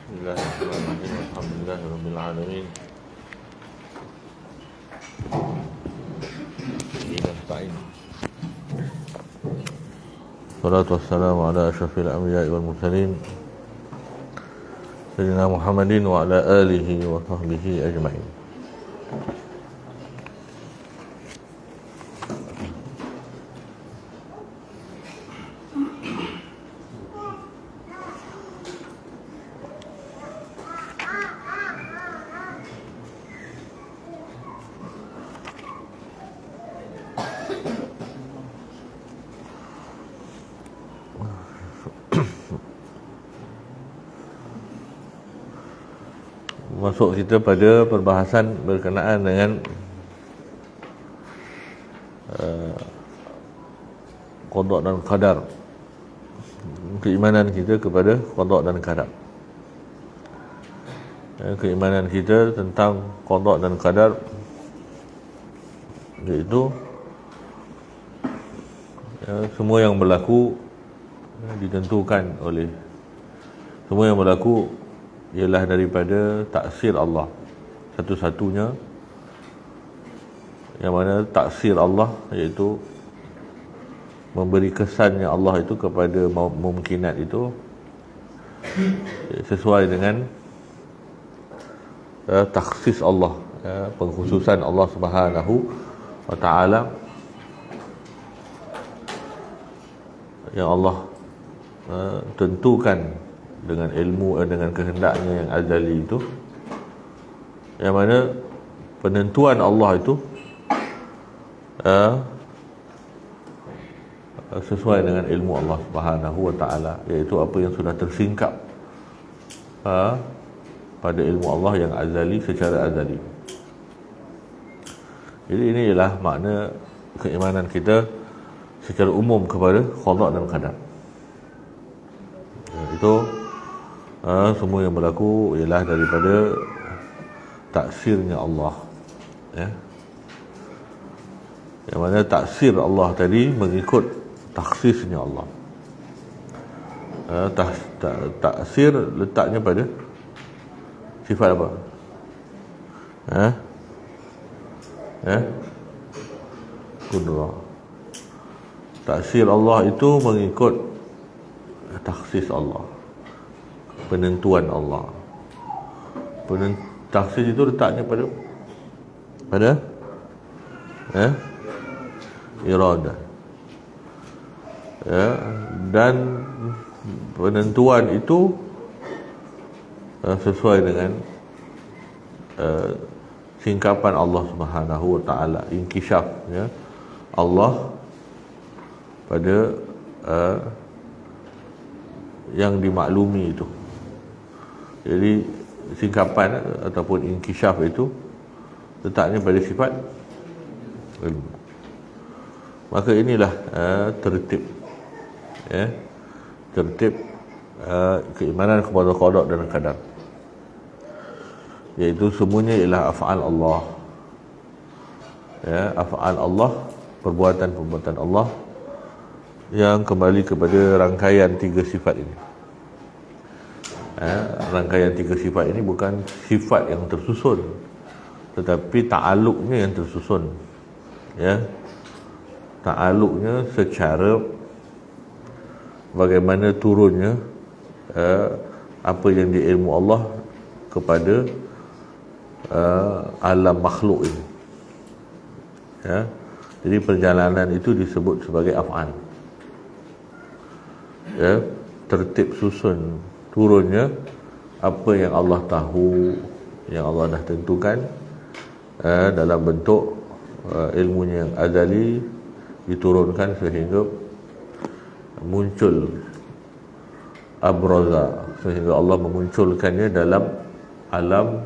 Bismillahirrahmanirrahim. Alhamdulillahirabbil alamin. Nasta'in. Salatu wassalamu ala asyrafil anbiya'i wal mursalin Sayyidina Muhammadin wa ala alihi wa sahbihi ajma'in. Masuk kita pada perbahasan berkenaan dengan qada dan qadar, keimanan kita kepada qada dan qadar. Keimanan kita tentang qada dan qadar, iaitu semua yang berlaku ditentukan oleh, semua yang berlaku ialah daripada taksir Allah satu-satunya, yang mana taksir Allah iaitu memberi kesannya Allah itu kepada mungkinat itu sesuai dengan taksis Allah, pengkhususan Allah Subhanahu wa taala, yang Allah tentukan dengan ilmu, dengan kehendaknya yang azali itu, yang mana penentuan Allah itu sesuai dengan ilmu Allah Subhanahu wa taala, iaitu apa yang sudah tersingkap pada ilmu Allah yang azali, secara azali. Jadi ini ialah makna keimanan kita secara umum kepada qada dan qadar. Itu semua yang berlaku ialah daripada taksirnya Allah, yang mana taksir Allah tadi mengikut taksisnya Allah. Taksir letaknya pada sifat apa? Qudrah. Taksir Allah itu mengikut taksis Allah, penentuan Allah. Taksis itu letaknya pada iradah, dan penentuan itu sesuai dengan singkapan Allah Subhanahu wa taala, inkishaf Allah pada yang dimaklumi itu. Jadi singkapan ataupun inkishaf itu letaknya pada sifat ilmu. Maka inilah tertib keimanan kepada qada dan qadar, iaitu semuanya ialah af'al Allah, af'al Allah, perbuatan-perbuatan Allah yang kembali kepada rangkaian tiga sifat ini. Rangkaian tiga sifat ini bukan sifat yang tersusun, tetapi ta'aluknya yang tersusun. Ta'aluknya secara bagaimana turunnya apa yang diilmu Allah kepada alam makhluk ini. Jadi perjalanan itu disebut sebagai af'al. Tertib susun turunnya apa yang Allah tahu, yang Allah dah tentukan dalam bentuk ilmunya yang azali, diturunkan sehingga muncul abraza, sehingga Allah memunculkannya dalam alam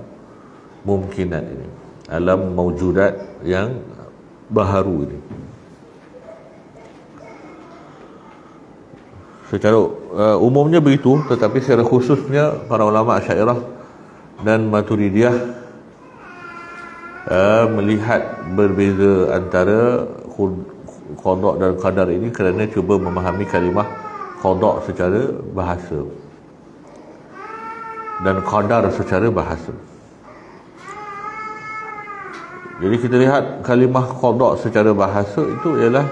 mungkinat ini, alam maujudat yang baharu ini. Secara umumnya begitu, tetapi secara khususnya para ulama Asy'ariyah dan Maturidiyah melihat berbeza antara qada dan qadar ini kerana cuba memahami kalimah qada secara bahasa. dan qadar secara bahasa. Jadi kita lihat kalimah qada secara bahasa itu ialah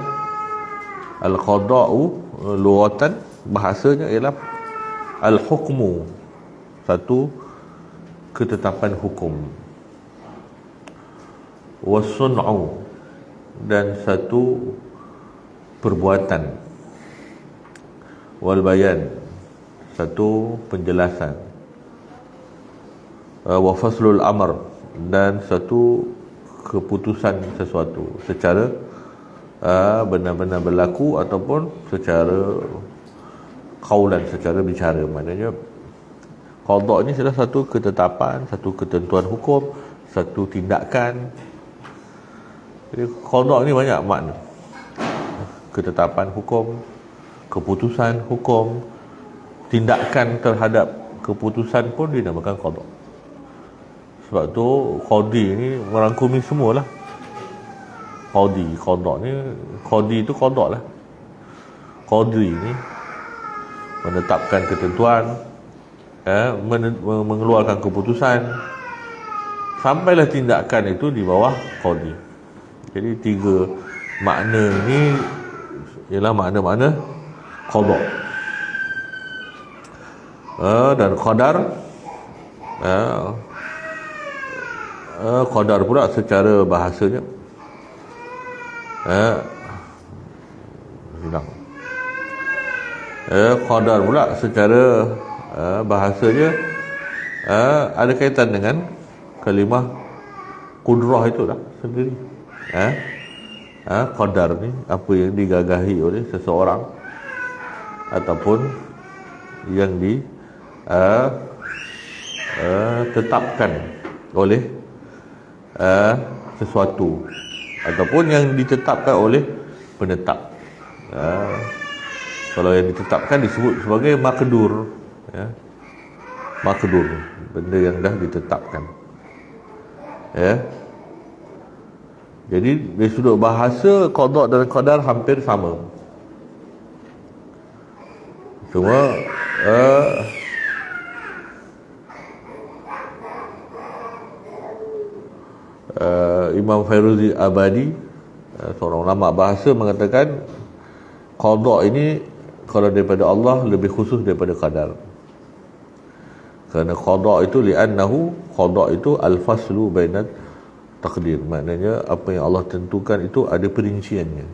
al-qada'u, lughatan bahasanya ialah al-hukmu, satu ketetapan hukum, was-sun'u, dan satu perbuatan, wal bayan, satu penjelasan, wa faslul amr, dan satu keputusan sesuatu secara benar-benar berlaku ataupun secara qaulan, secara bicara. Maknanya qada ni adalah satu ketetapan, satu ketentuan hukum, satu tindakan. Jadi qada ni banyak makna. Ketetapan hukum, keputusan hukum, tindakan terhadap keputusan pun dinamakan qada. Sebab tu qadi ni merangkumi semualah. Qadi tu qada lah. Qadi ni menetapkan ketentuan, mengeluarkan keputusan, sampailah tindakan itu di bawah qadi. Jadi tiga makna ni ialah makna-makna qada. Dan qadar, qadar pula secara bahasanya qadar pula secara bahasanya ada kaitan dengan kalimah qudrah itu dah sendiri. Qadar ni apa yang digagahi oleh seseorang ataupun yang ditetapkan oleh sesuatu ataupun yang ditetapkan oleh penetap. Kalau yang ditetapkan disebut sebagai maqdur, maqdur, benda yang dah ditetapkan. Jadi dari sudut bahasa, qada dan qadar hampir sama. Cuma Imam Fairuzi Abadi, seorang ulama bahasa, mengatakan qada ini kalau daripada Allah lebih khusus daripada qadar. Kerana qada itu li'annahu, qada itu al-faslu bainat takdir, maknanya apa yang Allah tentukan itu ada perinciannya.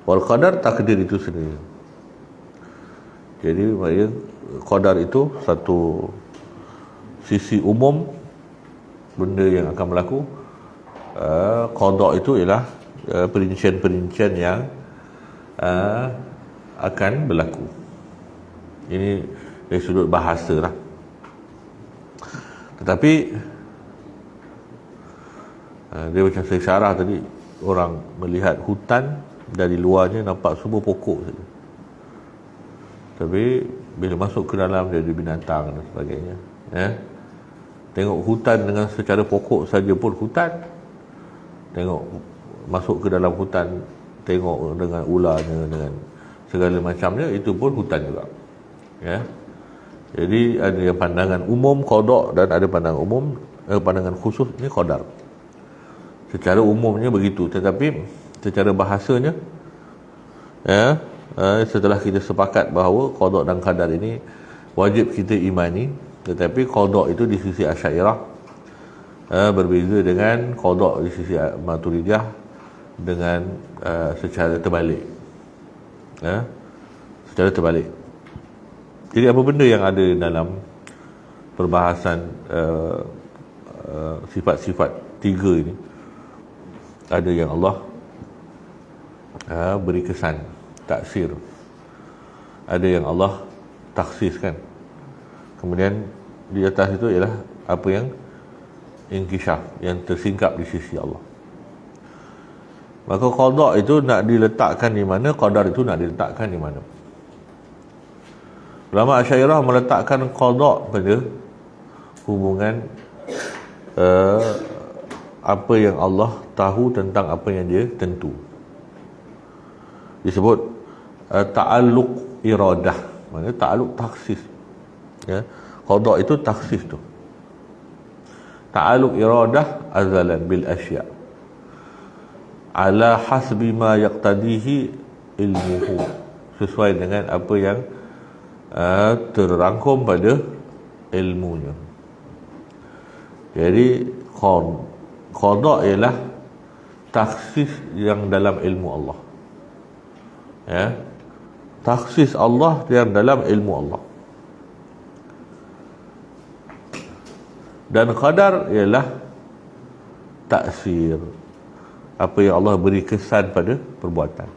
Wal qadar, takdir itu sendiri. Jadi maknanya qadar itu satu sisi umum benda yang akan berlaku. Qada itu ialah perincian-perincian yang akan berlaku. Ini dari sudut bahasa lah. Tetapi dia macam saya syarah tadi, orang melihat hutan dari luarnya nampak semua pokok saja, tapi bila masuk ke dalam dia ada binatang dan sebagainya. Tengok hutan dengan secara pokok saja pun hutan. Tengok masuk ke dalam hutan, tengok dengan ularnya, dengan segala macamnya, itu pun hutan juga. Jadi ada yang pandangan umum qada dan ada pandangan umum, pandangan khusus ni qadar. Secara umumnya begitu, tetapi secara bahasanya setelah kita sepakat bahawa qada dan qadar ini wajib kita imani, tetapi qada itu di sisi Asy'ariyah berbeza dengan qada di sisi Maturidiyah dengan secara terbalik. Secara terbalik. Jadi apa benda yang ada dalam perbahasan sifat-sifat tiga ini? Ada yang Allah beri kesan, taksir. Ada yang Allah taksiskan. Kemudian di atas itu ialah apa yang inkishaf, yang tersingkap di sisi Allah. Maka qada itu nak diletakkan di mana, qadar itu nak diletakkan di mana. Ulama Asy'ariyah meletakkan qada pada hubungan apa yang Allah tahu tentang apa yang dia tentu. Disebut ta'alluq iradah. Maknanya ta'aluk taksis. Ya, qada itu taksis tu. Ta'aluk iradah azalan bil asya' ala hasbi ma yaqtadihi ilmuhu, sesuai dengan apa yang terrangkum pada ilmunya. Jadi qada ialah taksis yang dalam ilmu Allah. Ya, taksis Allah yang dalam ilmu Allah. Dan qadar ialah taksir, apa yang Allah beri kesan pada perbuatan.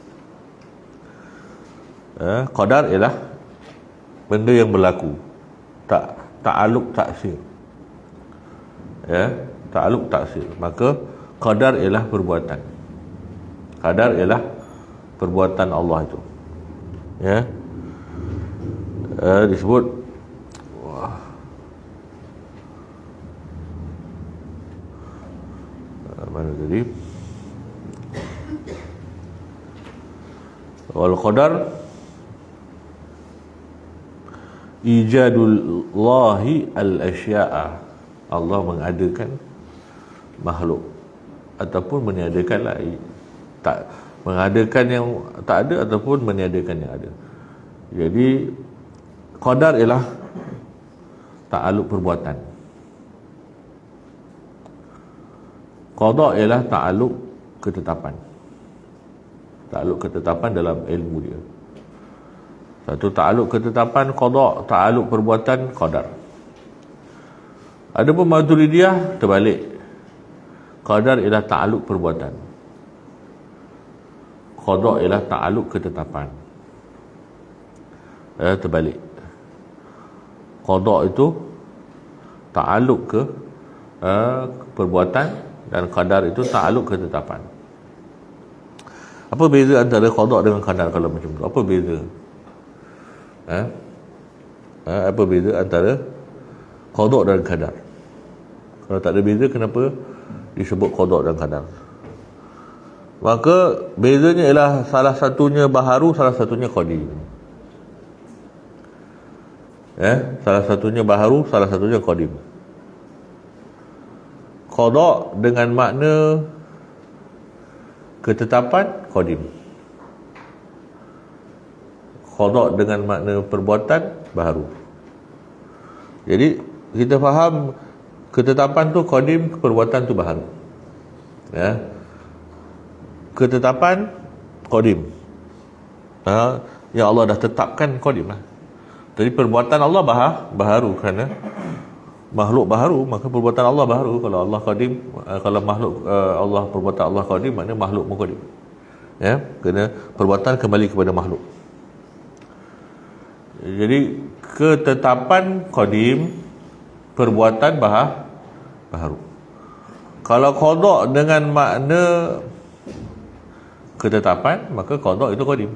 Qadar ialah benda yang berlaku, ta'aluk taksir. Ya, ta'aluk taksir. Maka qadar ialah perbuatan. Qadar ialah perbuatan Allah itu. Ya, disebut mana tadi? Wal qadar ijadullahi al-asya'a, Allah mengadakan makhluk ataupun meniadakanlah, tak mengadakan yang tak ada ataupun meniadakan yang ada. Jadi qadar ialah ta'aluk perbuatan. Qada ialah ta'aluk ketetapan. Ta'aluk ketetapan dalam ilmu dia. Satu ta'aluk ketetapan qada, ta'aluk perbuatan qadar. Adapun Maturidiyah terbalik. Qadar ialah ta'aluk perbuatan. Qada ialah ta'aluk ketetapan. Terbalik. Qada itu ta'aluk ke perbuatan, dan qadar itu ta'aluk ketetapan. Apa beza antara qada dengan qadar kalau macam tu? Apa beza? Apa beza antara qada dan qadar? Kalau tak ada beza, kenapa disebut qada dan qadar? Maka bezanya ialah salah satunya baharu, salah satunya qadim. Salah satunya baharu, salah satunya qadim. Qada dengan makna ketetapan, qadim. Qada dengan makna perbuatan, baharu. Jadi kita faham ketetapan tu qadim, perbuatan tu baharu. Ya. Ketetapan qadim. Yang Allah dah tetapkan qadim lah. Jadi perbuatan Allah baharu kerana makhluk baharu, maka perbuatan Allah baharu. Kalau Allah qadim, kalau makhluk Allah, perbuatan Allah qadim, maknanya makhluk pun qadim. Ya, kerana perbuatan kembali kepada makhluk. Jadi ketetapan qadim, perbuatan baharu. Kalau qada dengan makna ketetapan, maka qada itu qadim.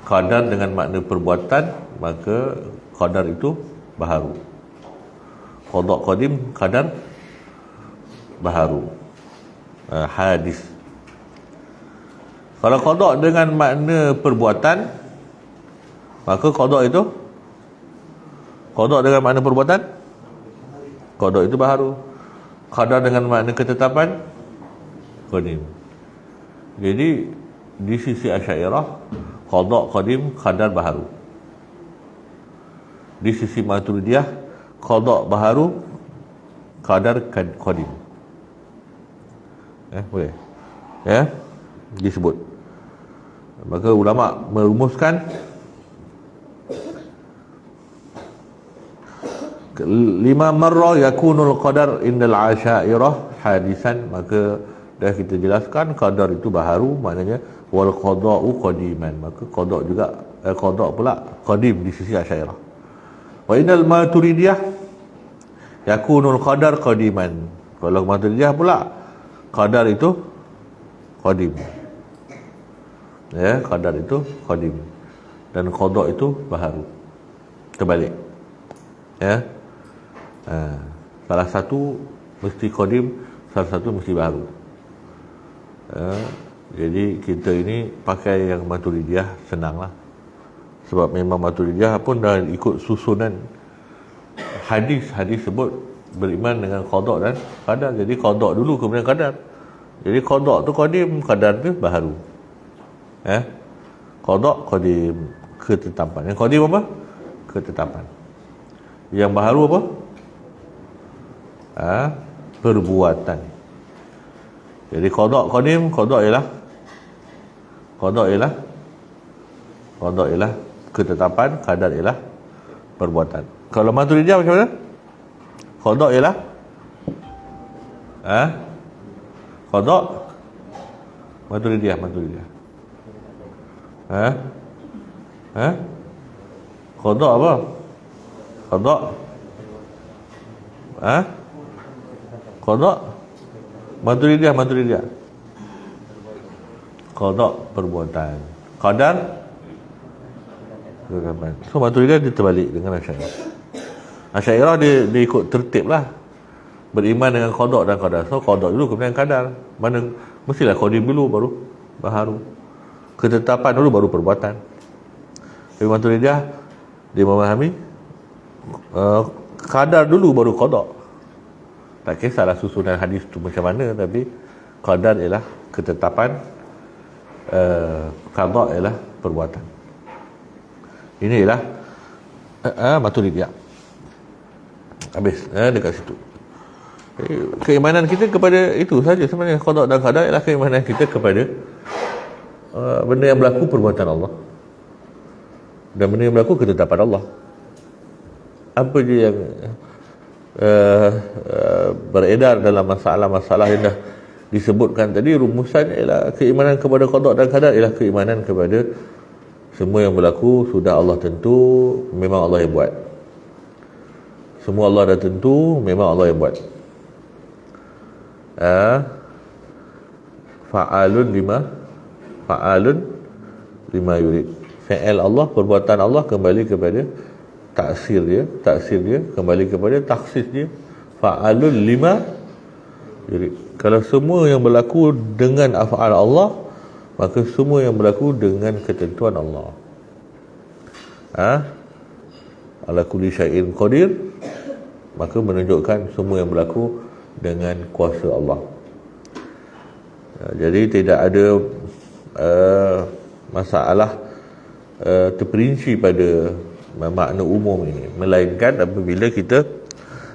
Qadar dengan makna perbuatan, maka qadar itu baharu. Qada qadim, qadar baharu, hadis. Kalau qada dengan makna perbuatan, maka qada itu, qada dengan makna perbuatan, qada itu baharu. Qadar dengan makna ketetapan, qadim. Jadi di sisi Asy'ariyah, qada qadim, qadar baharu. Di sisi Maturidiyah, qada baharu, qadar qadim. Boleh? Ya, disebut. Maka ulama merumuskan lima marra yakunul qadar indal Asy'ariyah hadisan. Maka dah kita jelaskan qadar itu baharu, maknanya wal qada'u qadiman. Maka qada juga qada pula qadim di sisi Asy'ariyah. Wa innal Maturidiyah yakunul qadar qadiman. Kalau Maturidiyah pula qadar itu qadim. Ya, qadar itu qadim dan qada itu baharu. Terbalik. Ya. Salah satu mesti qadim, salah satu mesti baharu. Jadi kita ini pakai yang Maturidiyah senanglah. Sebab memang Maturidiyah pun dah ikut susunan hadis sebut beriman dengan qada dan qadar. Jadi qada dulu kemudian qadar. Jadi qada tu qadim, qadar tu baharu. Qada qadim, ketetapan. Yang qadim apa? Ketetapan. Yang baharu apa? Perbuatan. Jadi qada qadim, qada ialah ketetapan, qadar ialah perbuatan. Kalau Maturidiyah macam mana? Qada ialah qada Maturidiyah. Qada apa? Qada qada Maturidiyah. Qada perbuatan, qadar ketetapan. So Maturidiyah dia terbalik dengan Asy'ariyah dia ikut tertib lah. Beriman dengan qada dan qadar. So qada dulu kemudian qadar. Mana mestilah qadim dulu baru baharu. Ketetapan dulu baru perbuatan. Tapi Maturidiyah dia memahami qadar dulu baru qada. Tak kisahlah susunan hadis tu macam mana, tapi qadar ialah ketetapan, qada ialah perbuatan. Ini ialah Maturidiyah. Habis dekat situ. Keimanan kita kepada itu saja sebenarnya. Qada dan qadar ialah keimanan kita kepada benda yang berlaku perbuatan Allah, dan benda yang berlaku ketetapan Allah. Apa je yang beredar dalam masalah-masalah yang dah disebutkan tadi, rumusannya ialah keimanan kepada qada dan qadar ialah keimanan kepada semua yang berlaku sudah Allah tentu, memang Allah yang buat. Semua Allah dah tentu, memang Allah yang buat. Fa'alun lima yurid. Fi'il Allah, perbuatan Allah kembali kepada taksir dia kembali kepada taksis dia. Fa'alun lima yurid. Kalau semua yang berlaku dengan af'al Allah, maka semua yang berlaku dengan ketentuan Allah. Ala kulli syai'in qadir, maka menunjukkan semua yang berlaku dengan kuasa Allah. Jadi tidak ada masalah terperinci pada makna umum ini, melainkan apabila kita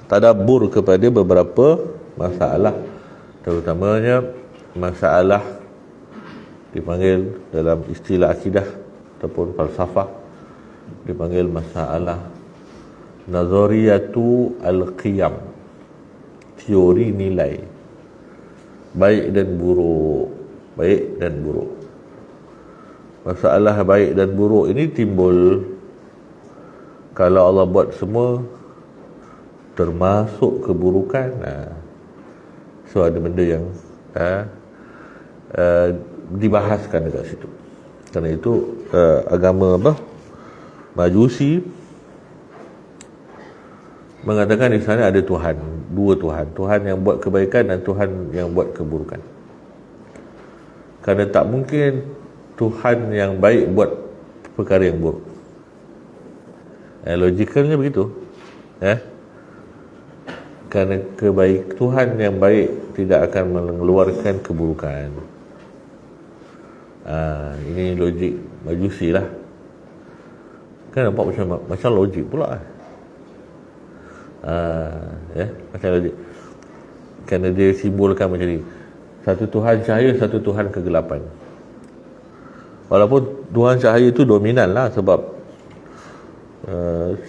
tadabbur kepada beberapa masalah, terutamanya masalah dipanggil dalam istilah akidah ataupun falsafah dipanggil masalah nazariyatu al-qiyam, teori nilai baik dan buruk. Masalah baik dan buruk ini timbul kalau Allah buat semua termasuk keburukan. So ada benda yang dibahaskan dekat situ. Kerana itu agama Majusi mengatakan di sana ada Tuhan, dua Tuhan, Tuhan yang buat kebaikan dan Tuhan yang buat keburukan. Kerana tak mungkin Tuhan yang baik buat perkara yang buruk. Logikalnya begitu. Kerana Tuhan yang baik tidak akan mengeluarkan keburukan. Ini logik Majusi lah. Kan nampak macam logik pula. Macam logik. Kerana dia simbolkan macam ni, satu Tuhan cahaya, satu Tuhan kegelapan. Walaupun Tuhan cahaya itu dominan lah, sebab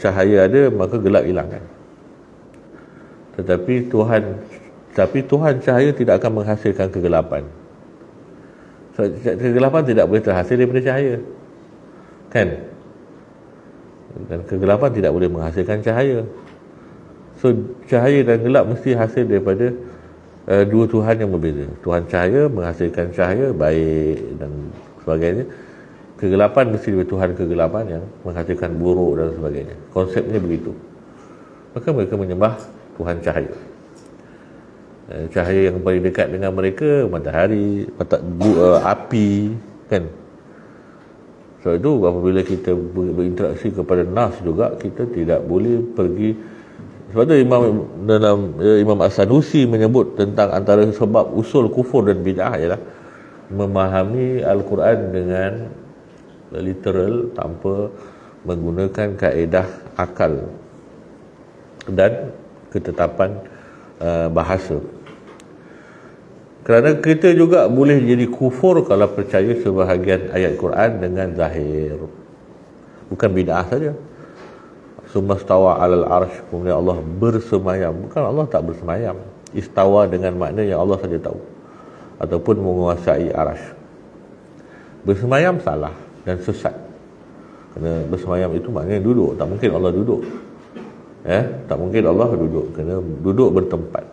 cahaya ada maka gelap hilang kan. Tetapi Tuhan cahaya tidak akan menghasilkan kegelapan. So, kegelapan tidak boleh terhasil daripada cahaya, kan? Dan kegelapan tidak boleh menghasilkan cahaya. So cahaya dan gelap mesti hasil daripada dua Tuhan yang berbeza. Tuhan cahaya menghasilkan cahaya baik dan sebagainya. Kegelapan mesti daripada Tuhan kegelapan yang menghasilkan buruk dan sebagainya. Konsepnya begitu. Maka mereka menyembah Tuhan cahaya. Cahaya yang paling dekat dengan mereka matahari, api, kan? Sebab itu apabila kita berinteraksi kepada nas juga, kita tidak boleh pergi. Sebab tu Imam As-Sanusi menyebut tentang antara sebab usul kufur dan bid'ah ialah memahami Al-Quran dengan literal tanpa menggunakan kaedah akal dan ketetapan bahasa. Kerana kita juga boleh jadi kufur kalau percaya sebahagian ayat Quran dengan zahir. Bukan bid'ah saja. Sumastawa alal arsh, kemudian Allah bersemayam. Bukan Allah tak bersemayam. Istawa dengan makna yang Allah saja tahu. Ataupun menguasai arsh. Bersemayam salah dan sesat. Kerana bersemayam itu maknanya duduk. Tak mungkin Allah duduk. Tak mungkin Allah duduk. Kerana duduk bertempat.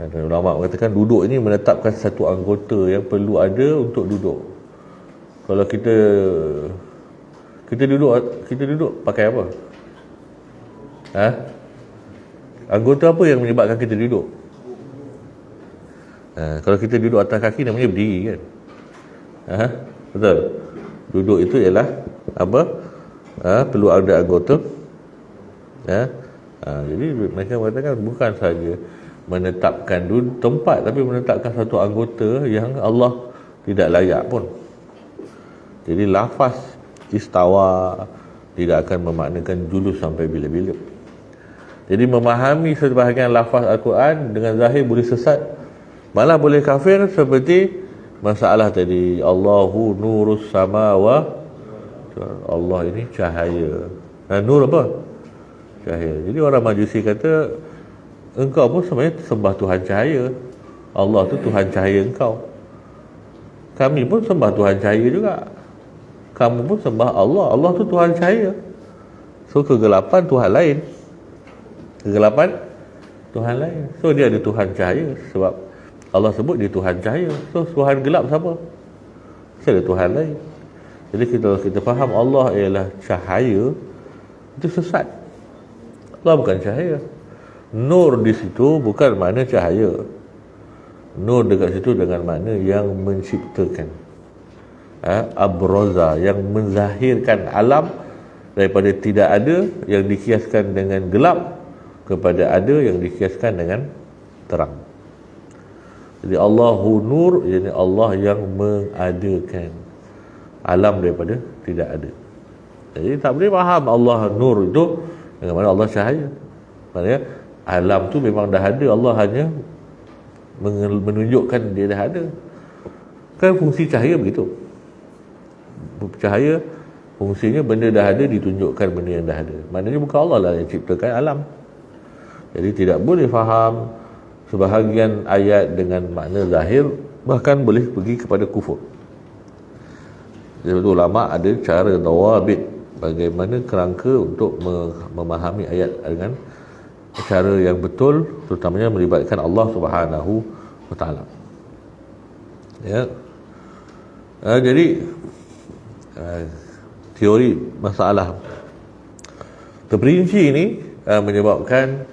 Dan ulama mengatakan duduk ini menetapkan satu anggota yang perlu ada untuk duduk. Kalau kita duduk pakai apa? Anggota apa yang menyebabkan kita duduk? Kalau kita duduk atas kaki namanya berdiri kan? Betul. Duduk itu ialah apa? Perlu ada anggota. Jadi mereka mengatakan bukan saja menetapkan tempat, tapi menetapkan satu anggota yang Allah tidak layak pun. Jadi lafaz istawa tidak akan memaknakan julus sampai bila-bila. Jadi memahami sebahagian lafaz Al-Quran dengan zahir boleh sesat, malah boleh kafir, seperti masalah tadi, Allahu nurus samawa, Allah ini cahaya. Nur apa? Cahaya. Jadi orang Majusi kata engkau pun sebenarnya sembah Tuhan cahaya. Allah tu Tuhan cahaya engkau. Kami pun sembah Tuhan cahaya juga. Kamu pun sembah Allah. Allah tu Tuhan cahaya. So kegelapan Tuhan lain. Kegelapan Tuhan lain. So dia ada Tuhan cahaya. Sebab Allah sebut dia Tuhan cahaya. So Tuhan gelap siapa? Saya ada Tuhan lain. Jadi kita faham Allah ialah cahaya, itu sesat. Allah bukan cahaya. Nur di situ bukan makna cahaya. Nur dekat situ dengan makna yang menciptakan. Abraza, yang menzahirkan alam daripada tidak ada yang dikiaskan dengan gelap kepada ada yang dikiaskan dengan terang. Jadi Allahu Nur, iaitu Allah yang mengadakan alam daripada tidak ada. Jadi tak boleh faham Allah Nur itu dengan mana Allah cahaya. Maksudnya alam tu memang dah ada, Allah hanya menunjukkan dia dah ada. Kan fungsi cahaya begitu. Cahaya fungsinya benda dah ada, ditunjukkan benda yang dah ada. Maknanya bukan Allah lah yang ciptakan alam. Jadi tidak boleh faham sebahagian ayat dengan makna zahir, bahkan boleh pergi kepada kufur. Jadi ulama ada cara dawabit, bagaimana kerangka untuk memahami ayat dengan cara yang betul, terutamanya melibatkan Allah Subhanahu wa taala. Ya. Jadi teori masalah terperinci ini menyebabkan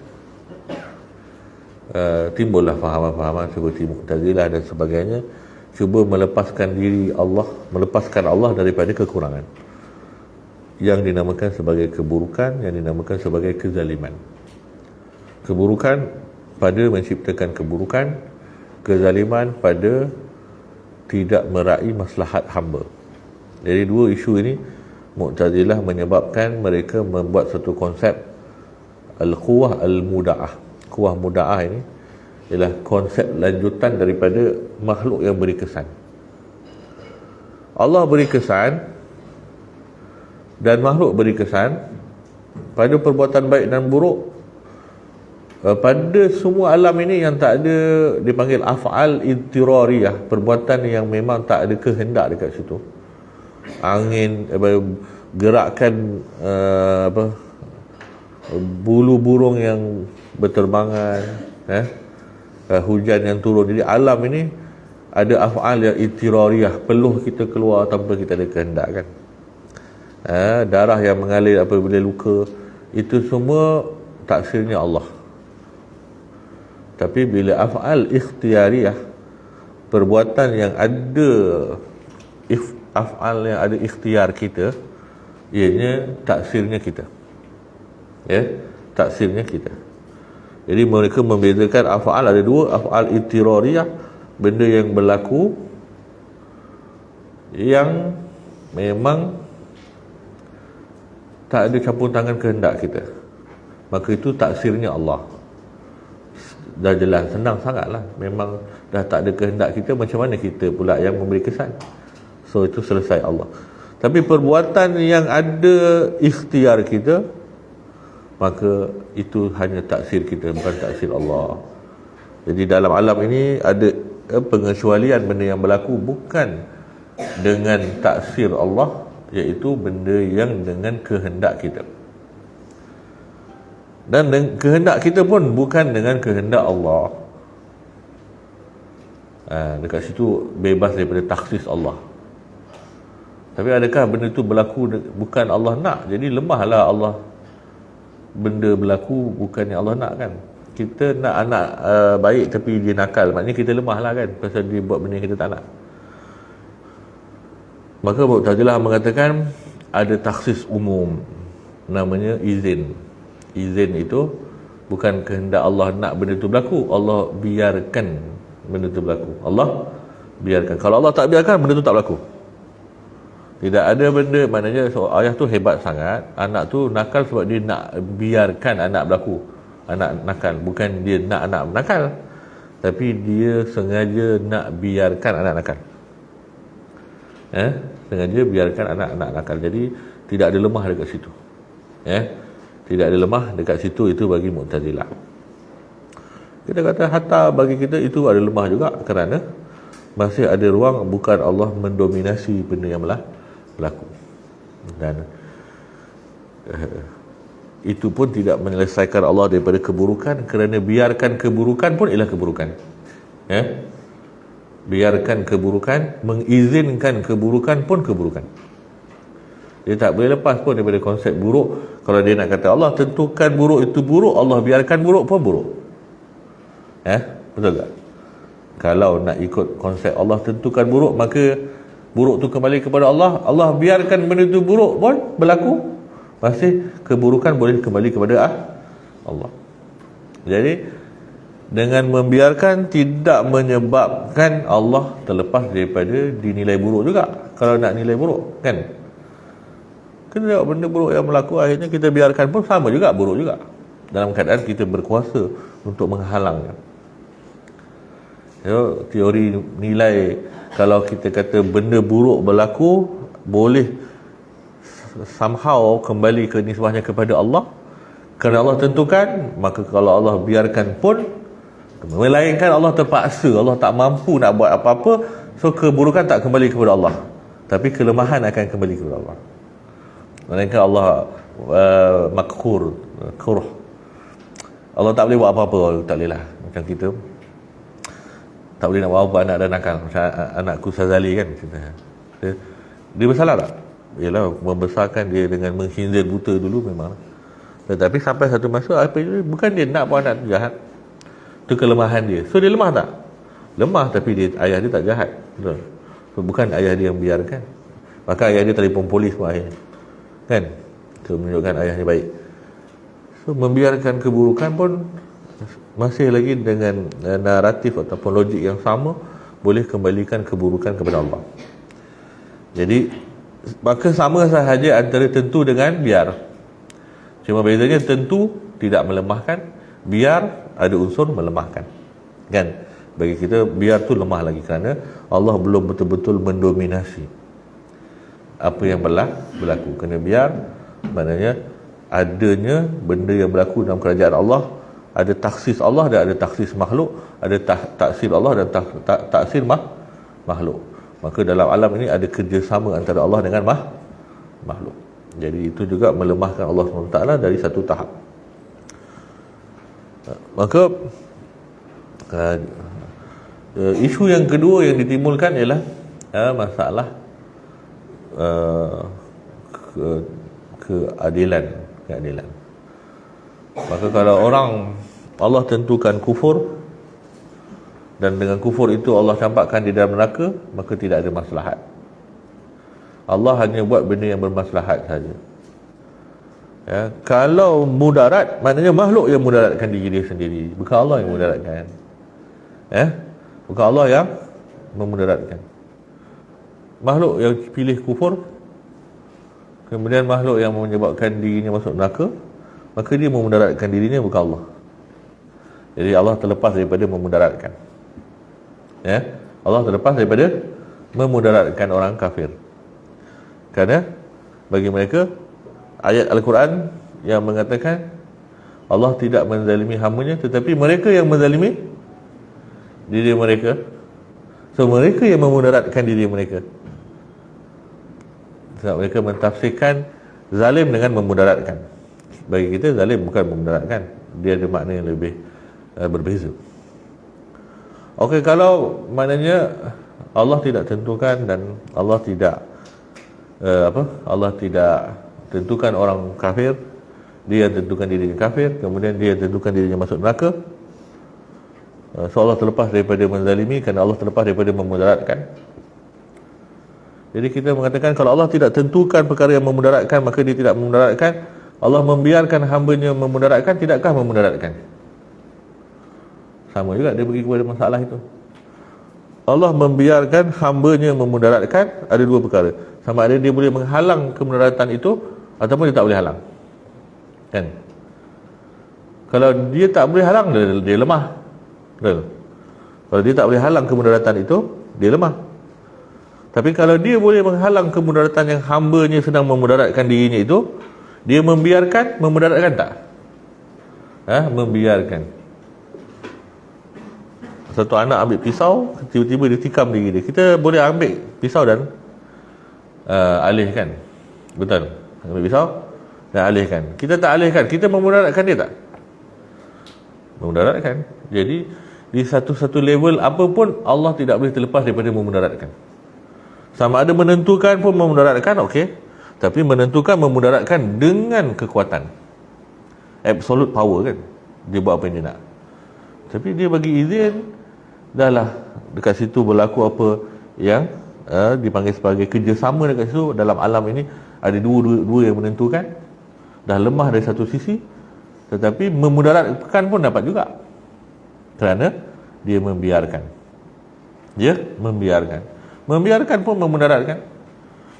timbullah fahaman-fahaman seperti Mu'tazilah dan sebagainya, cuba melepaskan Allah daripada kekurangan yang dinamakan sebagai keburukan, yang dinamakan sebagai kezaliman. Keburukan pada menciptakan keburukan, kezaliman pada tidak meraih maslahat hamba. Jadi dua isu ini Mu'tazilah menyebabkan mereka membuat satu konsep al-quwah al-muda'ah. Quwah muda'ah ini ialah konsep lanjutan daripada makhluk yang beri kesan. Allah beri kesan dan makhluk beri kesan pada perbuatan baik dan buruk. Pada semua alam ini yang tak ada, dipanggil af'al idtirariyah, perbuatan yang memang tak ada kehendak dekat situ. Angin, gerakan bulu burung yang berterbangan, hujan yang turun. Jadi alam ini ada af'al yang idtirariyah, peluh kita keluar tanpa kita ada kehendak kan. Darah yang mengalir apabila luka, itu semua taksirnya Allah. Tapi bila af'al ikhtiyariyah, perbuatan yang ada af'al yang ada ikhtiar kita, ianya taksirnya kita. Taksirnya kita. Jadi mereka membezakan af'al ada dua, af'al ittirariyah, benda yang berlaku yang memang tak ada campur tangan kehendak kita, maka itu taksirnya Allah. Dah jelas, senang sangatlah. Memang dah tak ada kehendak kita, macam mana kita pula yang memberi kesan? So itu selesai Allah. Tapi perbuatan yang ada ikhtiar kita, maka itu hanya taksir kita, bukan taksir Allah. Jadi dalam alam ini ada pengecualian benda yang berlaku bukan dengan taksir Allah, iaitu benda yang dengan kehendak kita. Dan kehendak kita pun bukan dengan kehendak Allah. Dekat situ bebas daripada taksis Allah. Tapi adakah benda itu berlaku bukan Allah nak, jadi lemahlah Allah. Benda berlaku bukan yang Allah nak, kan? Kita nak anak baik tapi dia nakal, maknanya kita lemahlah, kan? Pasal dia buat benda yang kita tak nak. Maka Mu'tazilah mengatakan ada taksis umum, namanya izin. Izin itu bukan kehendak Allah nak benda itu berlaku, Allah biarkan benda itu berlaku. Allah biarkan. Kalau Allah tak biarkan, benda itu tak berlaku. Tidak ada benda, maknanya ayah tu hebat sangat, anak tu nakal sebab dia nak biarkan anak berlaku, anak nakal. Bukan dia nak anak nakal, tapi dia sengaja nak biarkan anak nakal. Sengaja biarkan anak-anak nakal. Jadi tidak ada lemah dekat situ. Tidak ada lemah dekat situ. Itu bagi Mu'tazilah. Kita kata hatta bagi kita itu ada lemah juga, kerana masih ada ruang bukan Allah mendominasi benda yang berlaku. Dan itu pun tidak menyelesaikan Allah daripada keburukan, kerana biarkan keburukan pun ialah keburukan. Biarkan keburukan, mengizinkan keburukan pun keburukan. Dia tak boleh lepas pun daripada konsep buruk. Kalau dia nak kata Allah tentukan buruk itu buruk, Allah biarkan buruk pun buruk. Betul tak? Kalau nak ikut konsep Allah tentukan buruk, maka buruk tu kembali kepada Allah. Allah biarkan benda itu buruk pun berlaku, pasti keburukan boleh kembali kepada Allah. Jadi dengan membiarkan tidak menyebabkan Allah terlepas daripada dinilai buruk juga. Kalau nak nilai buruk, kan? Kita tengok benda buruk yang berlaku, akhirnya kita biarkan pun sama juga, buruk juga, dalam keadaan kita berkuasa untuk menghalangnya. Teori nilai, kalau kita kata benda buruk berlaku, boleh somehow kembali ke nisbahnya kepada Allah, kerana Allah tentukan. Maka kalau Allah biarkan pun, melainkan Allah terpaksa, Allah tak mampu nak buat apa-apa, so keburukan tak kembali kepada Allah, tapi kelemahan akan kembali kepada Allah. Melainkan Allah makhur, kurh, Allah tak boleh buat apa-apa. Tak boleh lah. Macam kita tak boleh nak buat apa, anak dah nakal. Macam anakku Sazali, kan, dia bersalah tak? Yalah, membesarkan dia dengan menghindir buta dulu memang. Tetapi sampai satu masa, bukan dia nak buat anak tu jahat, itu kelemahan dia. So dia lemah tak? Lemah, tapi ayah dia tak jahat. Betul? So, bukan ayah dia yang biarkan. Maka ayah dia telefon polis pun akhirnya, kan? Itu menunjukkan ayah dia baik. So membiarkan keburukan pun masih lagi dengan naratif ataupun logik yang sama, boleh kembalikan keburukan kepada Allah. Jadi maka sama sahaja antara tentu dengan biar. Cuma bezanya tentu tidak melemahkan, biar ada unsur melemahkan, kan? Bagi kita biar tu lemah lagi, kerana Allah belum betul-betul mendominasi apa yang berlaku. Kena biar maknanya adanya benda yang berlaku dalam kerajaan Allah, ada taksis Allah dan ada taksis makhluk, ada taksir Allah dan taksir makhluk. Maka dalam alam ini ada kerjasama antara Allah dengan makhluk. Jadi itu juga melemahkan Allah SWT dari satu tahap. Maka isu yang kedua yang ditimbulkan ialah masalah keadilan. Maka kalau orang Allah tentukan kufur, dan dengan kufur itu Allah campakkan di dalam neraka, maka tidak ada maslahat. Allah hanya buat benda yang bermaslahat saja. Ya, kalau mudarat, maknanya makhluk yang mudaratkan diri dia sendiri, bukan Allah yang mudaratkan. Bukan Allah yang memudaratkan. Makhluk yang pilih kufur, kemudian makhluk yang menyebabkan dirinya masuk neraka, maka dia memudaratkan dirinya, bukan Allah. Jadi Allah terlepas daripada memudaratkan. Allah terlepas daripada memudaratkan orang kafir. Kerana bagi mereka ayat Al-Quran yang mengatakan Allah tidak menzalimi hamba-Nya, tetapi mereka yang menzalimi diri mereka. So mereka yang memudaratkan diri mereka. Sebab mereka mentafsirkan zalim dengan memudaratkan. Bagi kita zalim bukan memudaratkan, dia ada makna yang lebih berbeza. Okey, kalau maknanya Allah tidak tentukan dan Allah tidak Allah tidak tentukan orang kafir, dia tentukan dirinya kafir, kemudian dia tentukan dirinya masuk neraka. So Allah terlepas daripada menzalimi kerana Allah terlepas daripada memudaratkan. Jadi kita mengatakan kalau Allah tidak tentukan perkara yang memudaratkan, maka dia tidak memudaratkan. Allah membiarkan hamba-Nya memudaratkan, tidakkah memudaratkan? Sama juga dia pergi kepada masalah itu. Allah membiarkan hamba-Nya memudaratkan, ada dua perkara. Sama ada dia boleh menghalang kemudaratan itu ataupun dia tak boleh halang. Kan? Kalau dia tak boleh halang, dia lemah. Betul? Kalau dia tak boleh halang kemudaratan itu, dia lemah. Tapi kalau dia boleh menghalang kemudaratan yang hamba-Nya sedang memudaratkan dirinya itu, dia membiarkan, memudaratkan tak? Membiarkan. Satu anak ambil pisau, tiba-tiba dia tikam diri dia. Kita boleh ambil pisau dan alihkan. Betul? Ambil pisau dan alihkan. Kita tak alihkan, kita memudaratkan dia tak? Memudaratkan. Jadi di satu-satu level apa pun Allah tidak boleh terlepas daripada memudaratkan. Sama ada menentukan pun memudaratkan, okey. Tapi menentukan memudaratkan dengan kekuatan, absolute power kan. Dia buat apa yang dia nak. Tapi dia bagi izin, dah lah dekat situ berlaku apa yang dipanggil sebagai kerjasama dekat situ. Dalam alam ini ada dua yang menentukan. Dah lemah dari satu sisi, tetapi memudaratkan pun dapat juga, kerana dia membiarkan. Membiarkan pun memudaratkan.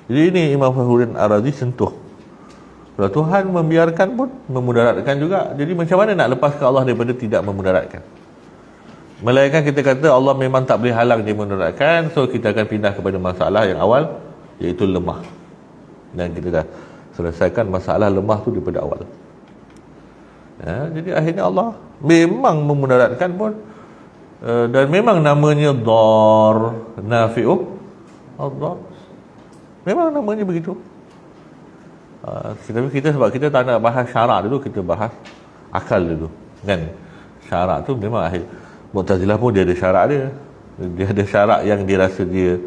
Jadi ini Imam Fakhruddin Ar-Razi sentuh. Kalau Tuhan membiarkan pun memudaratkan juga. Jadi macam mana nak lepaskan Allah daripada tidak memudaratkan? Melainkan kita kata Allah memang tak boleh halang dia memudaratkan, so kita akan pindah kepada masalah yang awal, iaitu lemah. Dan kita dah selesaikan masalah lemah tu daripada awal. Jadi akhirnya Allah memang memudaratkan pun, dan memang namanya Dar Nafi'u Allah. Memang namanya begitu. Kita sebab kita tak nak bahas syarak dulu, kita bahas akal dulu. Kan? Syarak tu memang akhir. Mu'tazilah pun dia ada syarak dia. Dia ada syarak yang dia rasa dia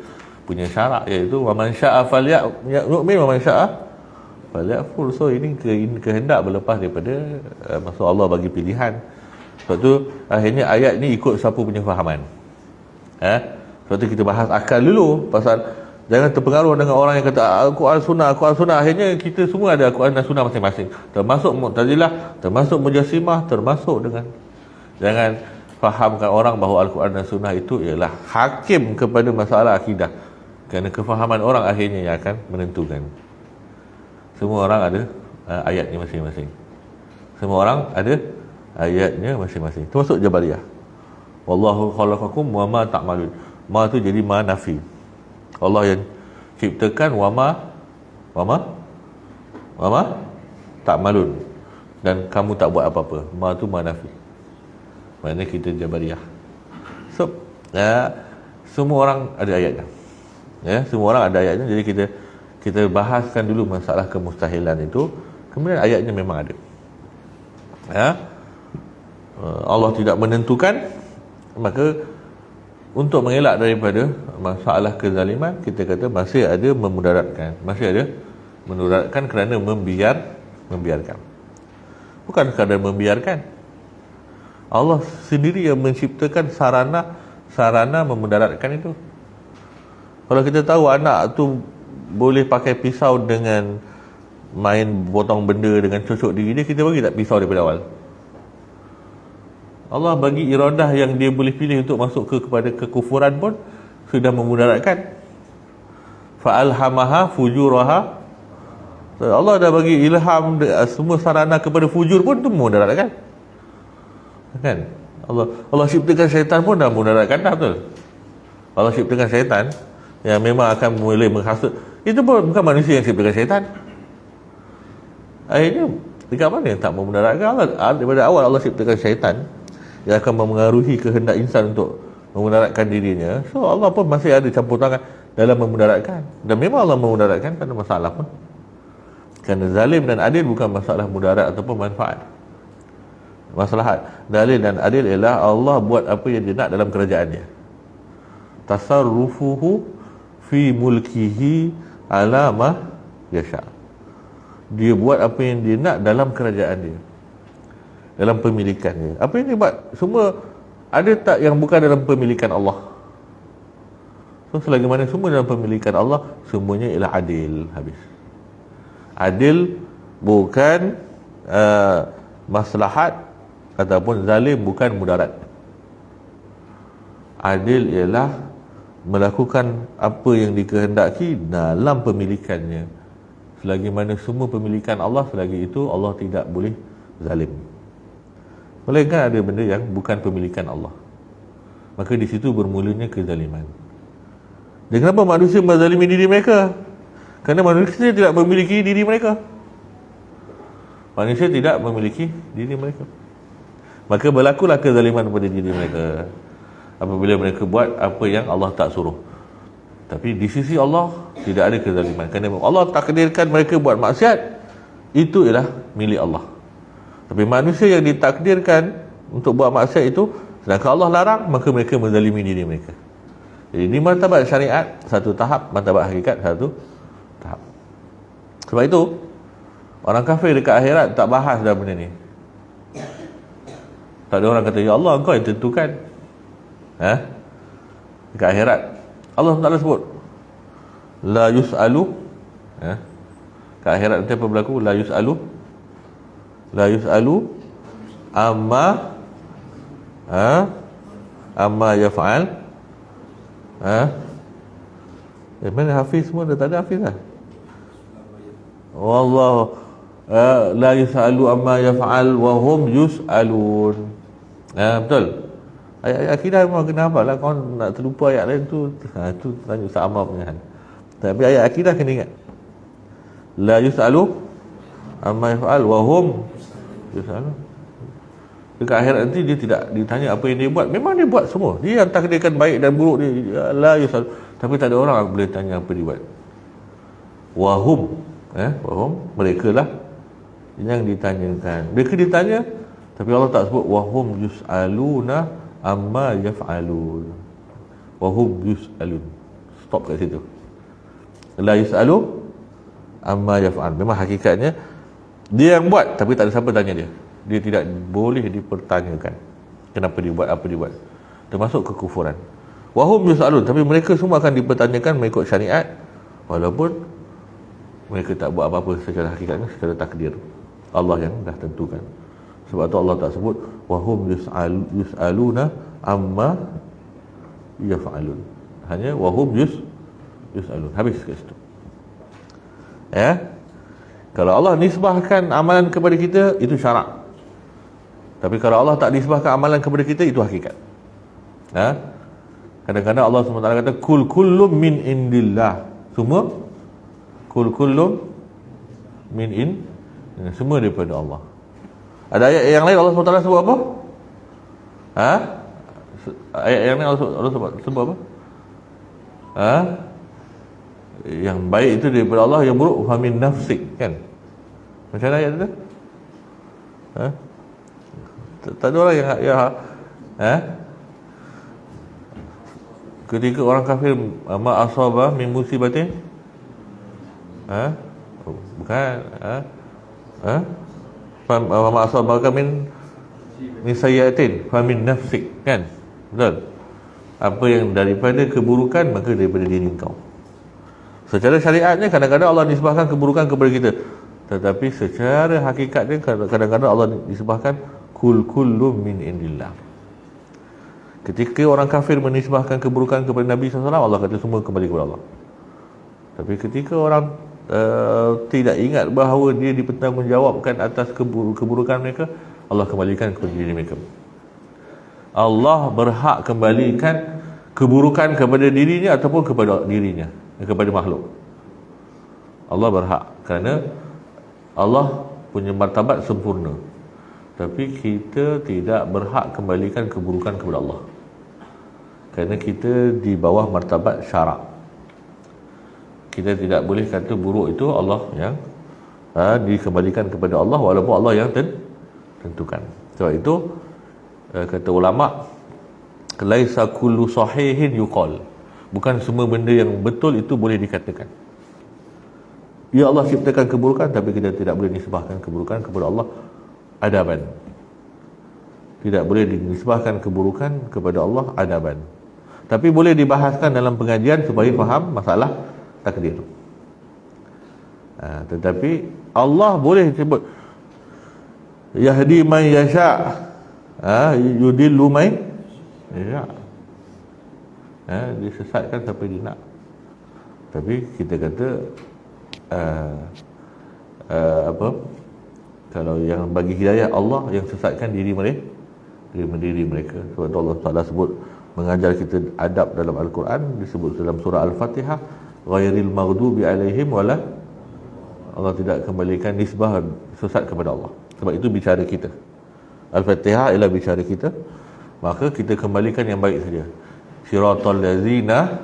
punya syarak, iaitu wa man syaa falyu'min wa man syaa falyakfur. So ini kehendak berlepas daripada maksud Allah bagi pilihan. Sebab tu akhirnya ayat ni ikut siapa punya fahaman. Sebab tu kita bahas akal dulu, pasal jangan terpengaruh dengan orang yang kata Al-Quran Sunnah. Akhirnya kita semua ada Al-Quran dan Sunnah masing-masing. Termasuk Mu'tazilah, termasuk Mujassimah, termasuk dengan, jangan fahamkan orang bahawa Al-Quran dan Sunnah itu ialah hakim kepada masalah akidah. Kerana kefahaman orang akhirnya yang akan menentukan. Semua orang ada ayatnya masing-masing. Semua orang ada ayatnya masing-masing. Termasuk Jabariyah. Wallahu khalaqakum wa ma ta'malun. Ma tu jadi ma nafi. Allah yang ciptakan wama ta'malun, dan kamu tak buat apa-apa. Ma tu ma nafi. Maknanya kita Jabariyah. So, semua orang ada ayatnya. Semua orang ada ayatnya. Jadi kita bahaskan dulu masalah kemustahilan itu. Kemudian ayatnya memang ada. Allah tidak menentukan, maka untuk mengelak daripada masalah kezaliman, kita kata masih ada memudaratkan. Masih ada memudaratkan kerana membiarkan. Bukan sekadar membiarkan. Allah sendiri yang menciptakan sarana memudaratkan itu. Kalau kita tahu anak tu boleh pakai pisau dengan main potong benda dengan cucuk diri dia, kita bagi tak pisau daripada awal? Allah bagi iradah yang dia boleh pilih untuk masuk kepada kekufuran pun sudah memudaratkan. Fa'alhamaha fujuraha. Allah dah bagi ilham semua sarana kepada fujur pun tu memudaratkan. Kan? Allah ciptakan syaitan pun dah memudaratkan dah, betul? Allah ciptakan syaitan yang memang akan mulai menghasut, itu pun bukan manusia yang ciptakan syaitan. Akhirnya dekat mana yang tak memudaratkan? Allah daripada awal Allah ciptakan syaitan yang akan memengaruhi kehendak insan untuk memudaratkan dirinya. So Allah pun masih ada campur tangan dalam memudaratkan. Dan memang Allah memudaratkan, tak ada masalah pun. Kerana zalim dan adil bukan masalah mudarat ataupun manfaat. Maslahat. Dalil dan adil ialah Allah buat apa yang dia nak dalam kerajaannya. Tasarrufuhu fi mulkihi ala ma yasha. Dia buat apa yang dia nak dalam kerajaan dia, dalam pemilikan dia. Apa yang dia buat semua ada tak yang bukan dalam pemilikan Allah? So selagi mana semua dalam pemilikan Allah, semuanya ialah adil. Habis. Adil bukan maslahat, ataupun zalim bukan mudarat. Adil ialah melakukan apa yang dikehendaki dalam pemilikannya. Selagi mana semua pemilikan Allah, selagi itu Allah tidak boleh zalim. Melainkan ada benda yang bukan pemilikan Allah, maka di situ bermulanya kezaliman. Dan kenapa manusia menzalimi diri mereka? Kerana manusia tidak memiliki diri mereka. Manusia tidak memiliki diri mereka, maka berlakulah kezaliman pada diri mereka apabila mereka buat apa yang Allah tak suruh. Tapi di sisi Allah tidak ada kezaliman, kerana Allah takdirkan mereka buat maksiat, itu ialah milik Allah. Tapi manusia yang ditakdirkan untuk buat maksiat itu, sedangkan Allah larang, maka mereka menzalimi diri mereka. Jadi di martabat syariat satu tahap, martabat hakikat satu tahap. Sebab itu orang kafir dekat akhirat tak bahas dah benda ni. Tak ada orang kata, ya Allah engkau yang tentukan. Dekat akhirat Allah SWT sebut la yus'alu. Kat akhirat nanti apa berlaku? La yus'alu amma yaf'al. Mana Hafiz semua? Dah tak ada Hafiz lah. Wallahu la yus'alu amma yaf'al wa hum yus'alun. Betul. Ayat akidah memang kena hafal lah. Kau nak terlupa ayat lain tu, tu tanya Ustaz Ammar punya hal. Tapi ayat akidah kena ingat. La yus'alu amma yaf'al wa hum yus'alun. Dekat akhirat nanti dia tidak ditanya apa yang dia buat. Memang dia buat semua. Dia yang takdirkan baik dan buruk dia. La yus'alu. Tapi tak ada orang yang boleh tanya apa dia buat. Wa hum, mereka lah yang ditanyakan. Mereka ditanya, tapi Allah tak sebut wa hum yus'aluna amma yaf'alun. Wa hum yus'alun. Stop kat situ. La yus'alu amma yaf'al. Memang hakikatnya dia yang buat, tapi tak ada siapa tanya dia. Dia tidak boleh dipertanyakan kenapa dia buat, apa dia buat. Termasuk kekufuran. Wa hum yus'alun. Tapi mereka semua akan dipertanyakan mengikut syariat, walaupun mereka tak buat apa-apa secara hakikatnya, secara takdir Allah yang dah tentukan. Sebab tu Allah tak sebut wahum yus'aluna amma yaf'alun. Hanya wahum yus'alun. Habis kat situ. Kalau Allah nisbahkan amalan kepada kita, itu syarak. Tapi kalau Allah tak nisbahkan amalan kepada kita, itu hakikat. Kadang-kadang Allah SWT kata kullum min indillah. Semua kullum min semua daripada Allah. Ada ayat yang lain Allah SWT sebut apa? Ayat yang lain Allah sebut apa? Yang baik itu daripada Allah, yang buruk famin nafsik, kan? Macam mana ayat itu? Tak ada orang yang ketika orang kafir ma asaba min musibatin, bukan ma asaba min sayyiatin fa min nafsik, kan? Betul. Apa yang daripada keburukan, maka daripada diri kau. Secara syariatnya kadang-kadang Allah nisbahkan keburukan kepada kita, tetapi secara hakikatnya kadang-kadang Allah nisbahkan kullu min indillah. Ketika orang kafir menisbahkan keburukan kepada Nabi SAW, Allah kata semua kembali kepada Allah. Tapi ketika orang tidak ingat bahawa dia dipertanggungjawabkan atas keburukan mereka, Allah kembalikan kepada diri mereka. Allah berhak kembalikan keburukan kepada dirinya ataupun kepada dirinya, kepada makhluk. Allah berhak, kerana Allah punya martabat sempurna. Tapi kita tidak berhak kembalikan keburukan kepada Allah, kerana kita di bawah martabat syarak. Kita tidak boleh kata buruk itu Allah yang dikembalikan kepada Allah, walaupun Allah yang tentukan. Sebab itu kata ulama, laisa kullu sahihin yuqal, bukan semua benda yang betul itu boleh dikatakan. Ya Allah ciptakan keburukan, tapi kita tidak boleh nisbahkan keburukan kepada Allah adaban. Tidak boleh dinisbahkan keburukan kepada Allah adaban. Tapi boleh dibahaskan dalam pengajian supaya faham masalah takdir. Tetapi Allah boleh sebut yahdi man yasha, yudillu man yasha. Dia sesatkan siapa dia nak. Tapi kita kata kalau yang bagi hidayah Allah, yang sesatkan diri mereka. Sebab itu Allah Taala sebut, mengajar kita adab dalam Al-Quran, disebut dalam surah Al-Fatihah, ghairil maghdubi alaihim wala. Allah tidak kembalikan nisbah sesat kepada Allah. Sebab itu bicara kita. Al-Fatihah ialah bicara kita, maka kita kembalikan yang baik saja. Siratal ladzina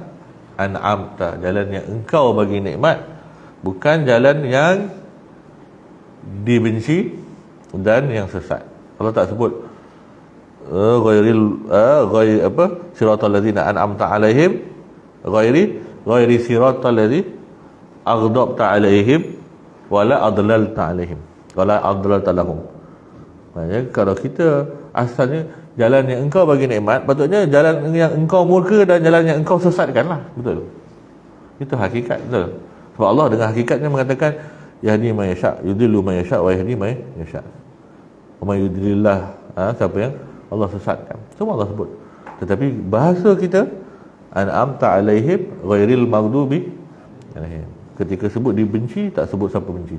an'amta, jalan yang engkau bagi nikmat, bukan jalan yang dibenci dan yang sesat. Allah tak sebut siratal ladzina an'amta alaihim ghairi siratal ladzi aghdabta alaihim wala adlalta alaihim wala adlalta lahum. Maksudnya kalau kita asalnya jalan yang engkau bagi nikmat, patutnya jalan yang engkau murka dan jalan yang engkau sesatkanlah. Betul? Itu hakikat, betul? Sebab Allah dengan hakikatnya mengatakan yahdi man yasha, yudillu man yasha wa yahdi man yasha. Wa may yudlillah, siapa yang Allah sesatkan, semua Allah sebut. Tetapi bahasa kita an'amta alaihim ghairil maghdubi alaihim, ketika sebut dibenci tak sebut siapa benci,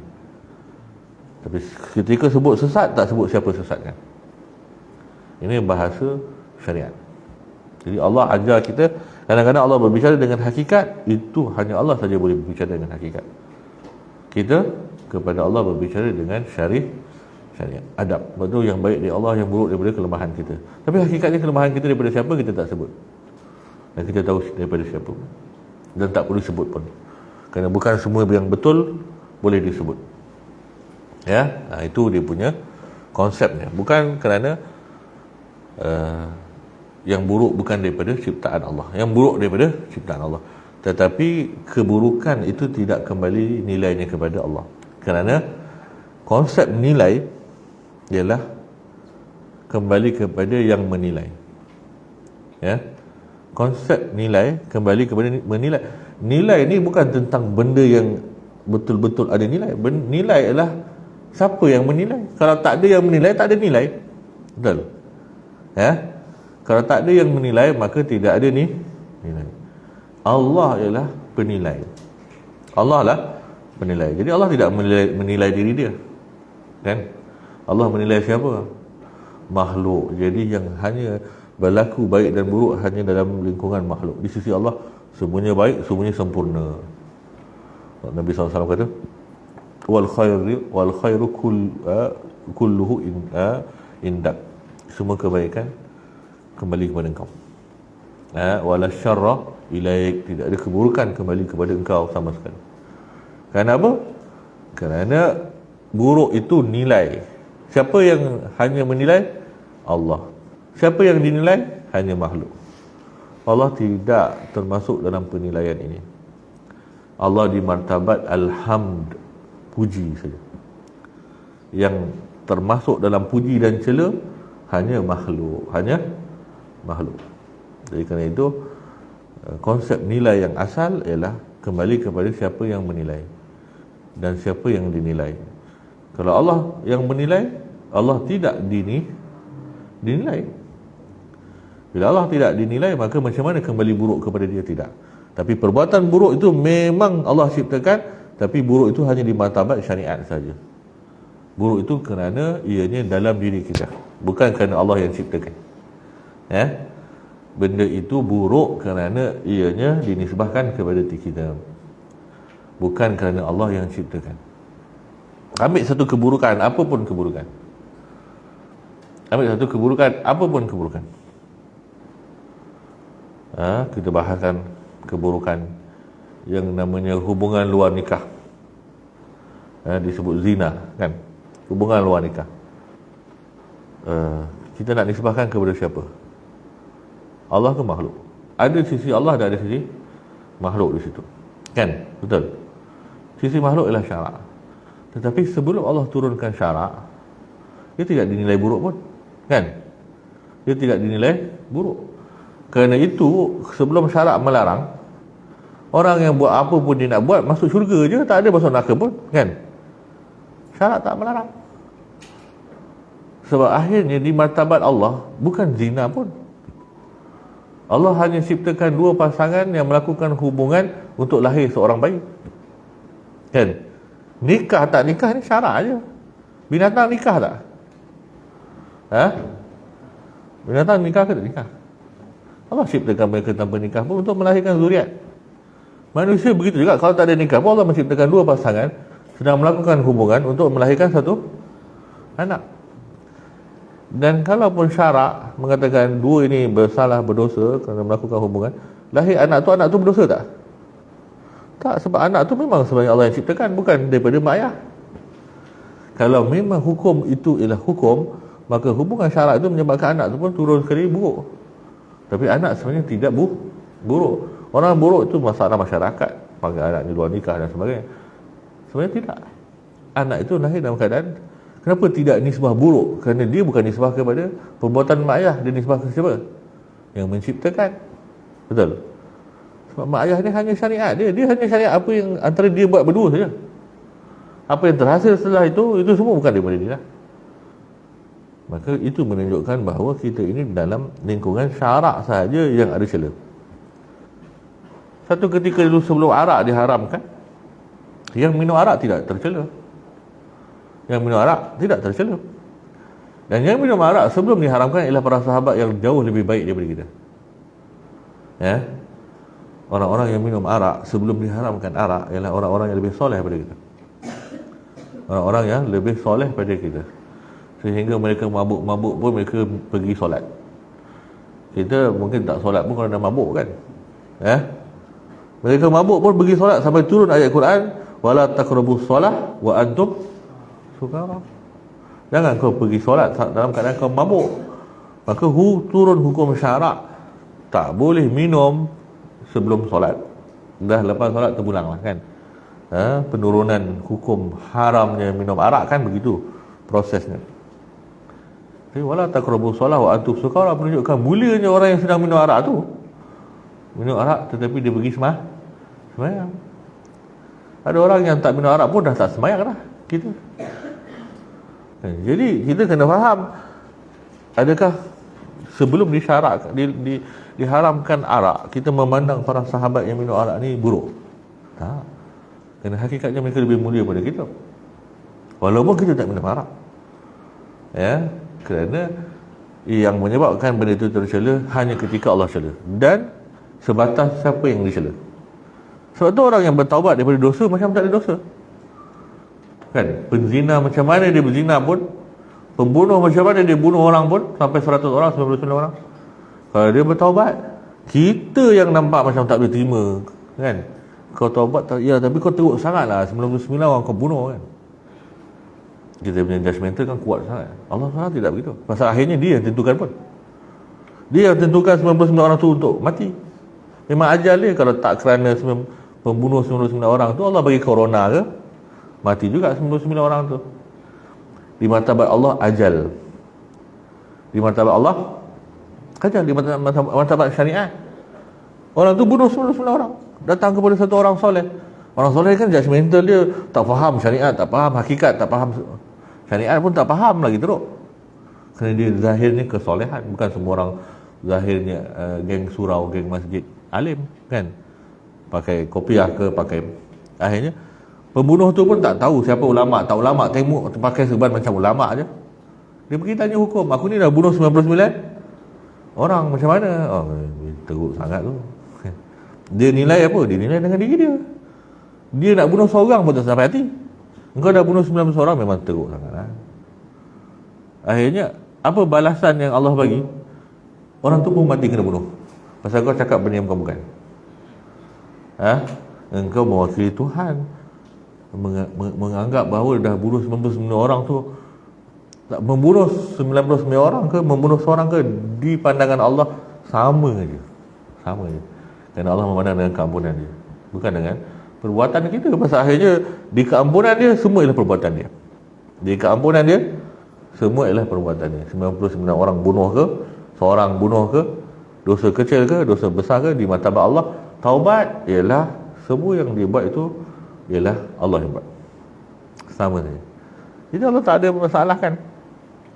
tapi ketika sebut sesat tak sebut siapa sesatkan. Ini bahasa syariat. Jadi Allah ajar kita, kadang-kadang Allah berbicara dengan hakikat, itu hanya Allah saja boleh berbicara dengan hakikat. Kita kepada Allah berbicara dengan syariat, adab. Betul, yang baik dari Allah, yang buruk daripada kelemahan kita. Tapi hakikatnya kelemahan kita daripada siapa kita tak sebut, dan kita tahu daripada siapa, dan tak perlu sebut pun, kerana bukan semua yang betul boleh disebut. Itu dia punya konsepnya. Bukan kerana yang buruk bukan daripada ciptaan Allah, yang buruk daripada ciptaan Allah, tetapi keburukan itu tidak kembali nilainya kepada Allah. Kerana konsep nilai ialah kembali kepada yang menilai. Konsep nilai kembali kepada menilai. Nilai ni bukan tentang benda yang betul-betul ada nilai. Nilai ialah siapa yang menilai. Kalau tak ada yang menilai, tak ada nilai. Betul? Kalau tak ada yang menilai, maka tidak ada nilai. Allah ialah penilai. Allah lah penilai. Jadi Allah tidak menilai diri dia, kan? Allah menilai siapa? Makhluk. Jadi yang hanya berlaku baik dan buruk hanya dalam lingkungan makhluk. Di sisi Allah semuanya baik, semuanya sempurna. Nabi SAW kata, wal khairu kulluhu indak. Semua kebaikan kembali kepada engkau. Wala syarra ilaik, tidak ada keburukan kembali kepada engkau sama sekali. Kerana apa? Kerana buruk itu nilai. Siapa yang hanya menilai? Allah. Siapa yang dinilai? Hanya makhluk. Allah tidak termasuk dalam penilaian ini. Allah di martabat alhamd, puji saja. Yang termasuk dalam puji dan cela hanya makhluk, Jadi kerana itu konsep nilai yang asal ialah kembali kepada siapa yang menilai dan siapa yang dinilai. Kalau Allah yang menilai, Allah tidak dinilai. Bila Allah tidak dinilai, maka macam mana kembali buruk kepada dia? Tidak. Tapi perbuatan buruk itu memang Allah ciptakan, tapi buruk itu hanya di martabat syariat saja. Buruk itu kerana ianya dalam diri kita, bukan kerana Allah yang ciptakan. Benda itu buruk kerana ianya dinisbahkan kepada diri kita, bukan kerana Allah yang ciptakan. Ambil satu keburukan, apapun keburukan. Ambil satu keburukan, apapun keburukan. Kita bahasan keburukan yang namanya hubungan luar nikah. Disebut zina, kan? Hubungan luar nikah. Kita nak nisbahkan kepada siapa? Allah ke makhluk? Ada sisi Allah dan ada sisi makhluk di situ, kan? Betul. Sisi makhluk ialah syarak. Tetapi sebelum Allah turunkan syarak, dia tidak dinilai buruk pun, kan? Dia tidak dinilai buruk. Kerana itu, sebelum syarak melarang, orang yang buat apa pun dia nak buat, masuk syurga je, tak ada masuk neraka pun, kan? Syarak tak melarang. Sebab akhirnya di martabat Allah bukan zina pun. Allah hanya ciptakan dua pasangan yang melakukan hubungan untuk lahir seorang bayi, kan? Nikah tak nikah ni syarak aja. Binatang nikah tak? Binatang nikah ke tak nikah? Allah ciptakan mereka tanpa nikah pun untuk melahirkan zuriat. Manusia begitu juga, kalau tak ada nikah pun Allah menciptakan dua pasangan sedang melakukan hubungan untuk melahirkan satu anak. Dan kalaupun syarak mengatakan dua ini bersalah, berdosa kerana melakukan hubungan, lahir anak tu berdosa tak? Tak, sebab anak tu memang sebenarnya Allah yang ciptakan, bukan daripada mak ayah. Kalau memang hukum itu ialah hukum, maka hubungan syarak itu menyebabkan anak tu pun turun sekali buruk. Tapi anak sebenarnya tidak buruk. Orang buruk itu masalah masyarakat, panggil anak di luar nikah dan sebagainya. Sebenarnya tidak. Anak itu lahir dalam keadaan, kenapa tidak nisbah buruk? Kerana dia bukan nisbah kepada perbuatan mak ayah, dia nisbah ke siapa? Yang menciptakan. Betul? Sebab mak ayah ni hanya syariat dia hanya syariat apa yang antara dia buat berdua saja. Apa yang terhasil setelah itu semua bukan daripada dia lah. Maka itu menunjukkan bahawa kita ini dalam lingkungan syarak sahaja yang ada celah. Satu ketika dulu sebelum arak diharamkan, yang minum arak tidak tercela. Yang minum arak tidak tercela. Dan yang minum arak sebelum diharamkan ialah para sahabat yang jauh lebih baik daripada kita. Orang-orang yang minum arak sebelum diharamkan arak ialah orang-orang yang lebih soleh daripada kita. Orang-orang yang lebih soleh daripada kita. Sehingga mereka mabuk-mabuk pun mereka pergi solat. Kita mungkin tak solat pun kalau dah mabuk, kan? Mereka mabuk pun pergi solat sampai turun ayat Quran, wala taqrabus solah wa antum sukara. Jangan kau pergi solat dalam keadaan kau mabuk. Maka turun hukum syarak, tak boleh minum sebelum solat. Dah lepas solat terpulang lah, kan? Penurunan hukum haramnya minum arak, kan begitu prosesnya. Wala taqrabus solah wa antum sukara menunjukkan mulianya orang yang sedang minum arak tu. Minum arak tetapi dia pergi sembahyang. Ada orang yang tak minum arak pun dah tak sembahyang dah, gitu. Jadi kita kena faham, adakah sebelum diharamkan arak, kita memandang para sahabat yang minum arak ni buruk? Tak. Kerana hakikatnya mereka lebih mulia daripada kita, walaupun kita tak minum arak. Kerana yang menyebabkan benda itu tercela hanya ketika Allah cela, dan sebatas siapa yang dicela. Sebab tu orang yang bertaubat daripada dosa macam tak ada dosa, kan? Penzina macam mana dia berzina pun, pembunuh macam mana dia bunuh orang pun, sampai 100 orang, 99 orang, kalau dia bertaubat, kita yang nampak macam tak boleh terima, kan? Kau taubat tak? Ya, tapi kau teruk sangat lah, 99 orang kau bunuh, kan? Kita punya judgemental kan kuat sangat. Allah SWT tidak begitu. Pasal akhirnya dia yang tentukan pun. Dia yang tentukan 99 orang tu untuk mati. Memang ajal dia. Kalau tak kerana pembunuh 99 orang tu, Allah bagi corona ke, mati juga 99 orang tu. Di martabat Allah ajal. Di martabat Allah ajal. Di martabat syariat, orang tu bunuh 99 orang, datang kepada satu orang soleh. Orang soleh kan judgemental, dia tak faham syariat, tak faham hakikat, tak faham syariat pun tak faham lagi teruk. Kerana dia zahirnya kesolehan. Bukan semua orang zahirnya geng surau, geng masjid alim kan, pakai kopiah ke pakai. Akhirnya pembunuh tu pun tak tahu siapa ulama. Tak ulama tengok pakai serban macam ulama je. Dia pergi tanya hukum, aku ni dah bunuh 99 orang, macam mana? Oh, teruk sangat tu. Dia nilai apa? Dia nilai dengan diri dia. Dia nak bunuh seorang pun tak sampai hati. Engkau dah bunuh 19 orang, memang teruk sangat lah. Akhirnya apa balasan yang Allah bagi? Orang tu pun mati kena bunuh. Pasal kau cakap benda yang bukan-bukan. Engkau mewakili Tuhan, menganggap bahawa dah bunuh 99 orang tu, tak membunuh 99 orang ke membunuh seorang ke, di pandangan Allah sama je. Sama je. Kerana Allah memandang dengan keampunan dia, bukan dengan perbuatan kita. Pasal akhirnya di keampunan dia semua ialah perbuatan dia. Di keampunan dia semua ialah perbuatan dia. 99 orang bunuh ke, seorang bunuh ke, dosa kecil ke, dosa besar ke, di mata Allah, taubat ialah semua yang dia buat itu ialah Allah yang buat. Sama saja. Jadi Allah tak ada masalah kan.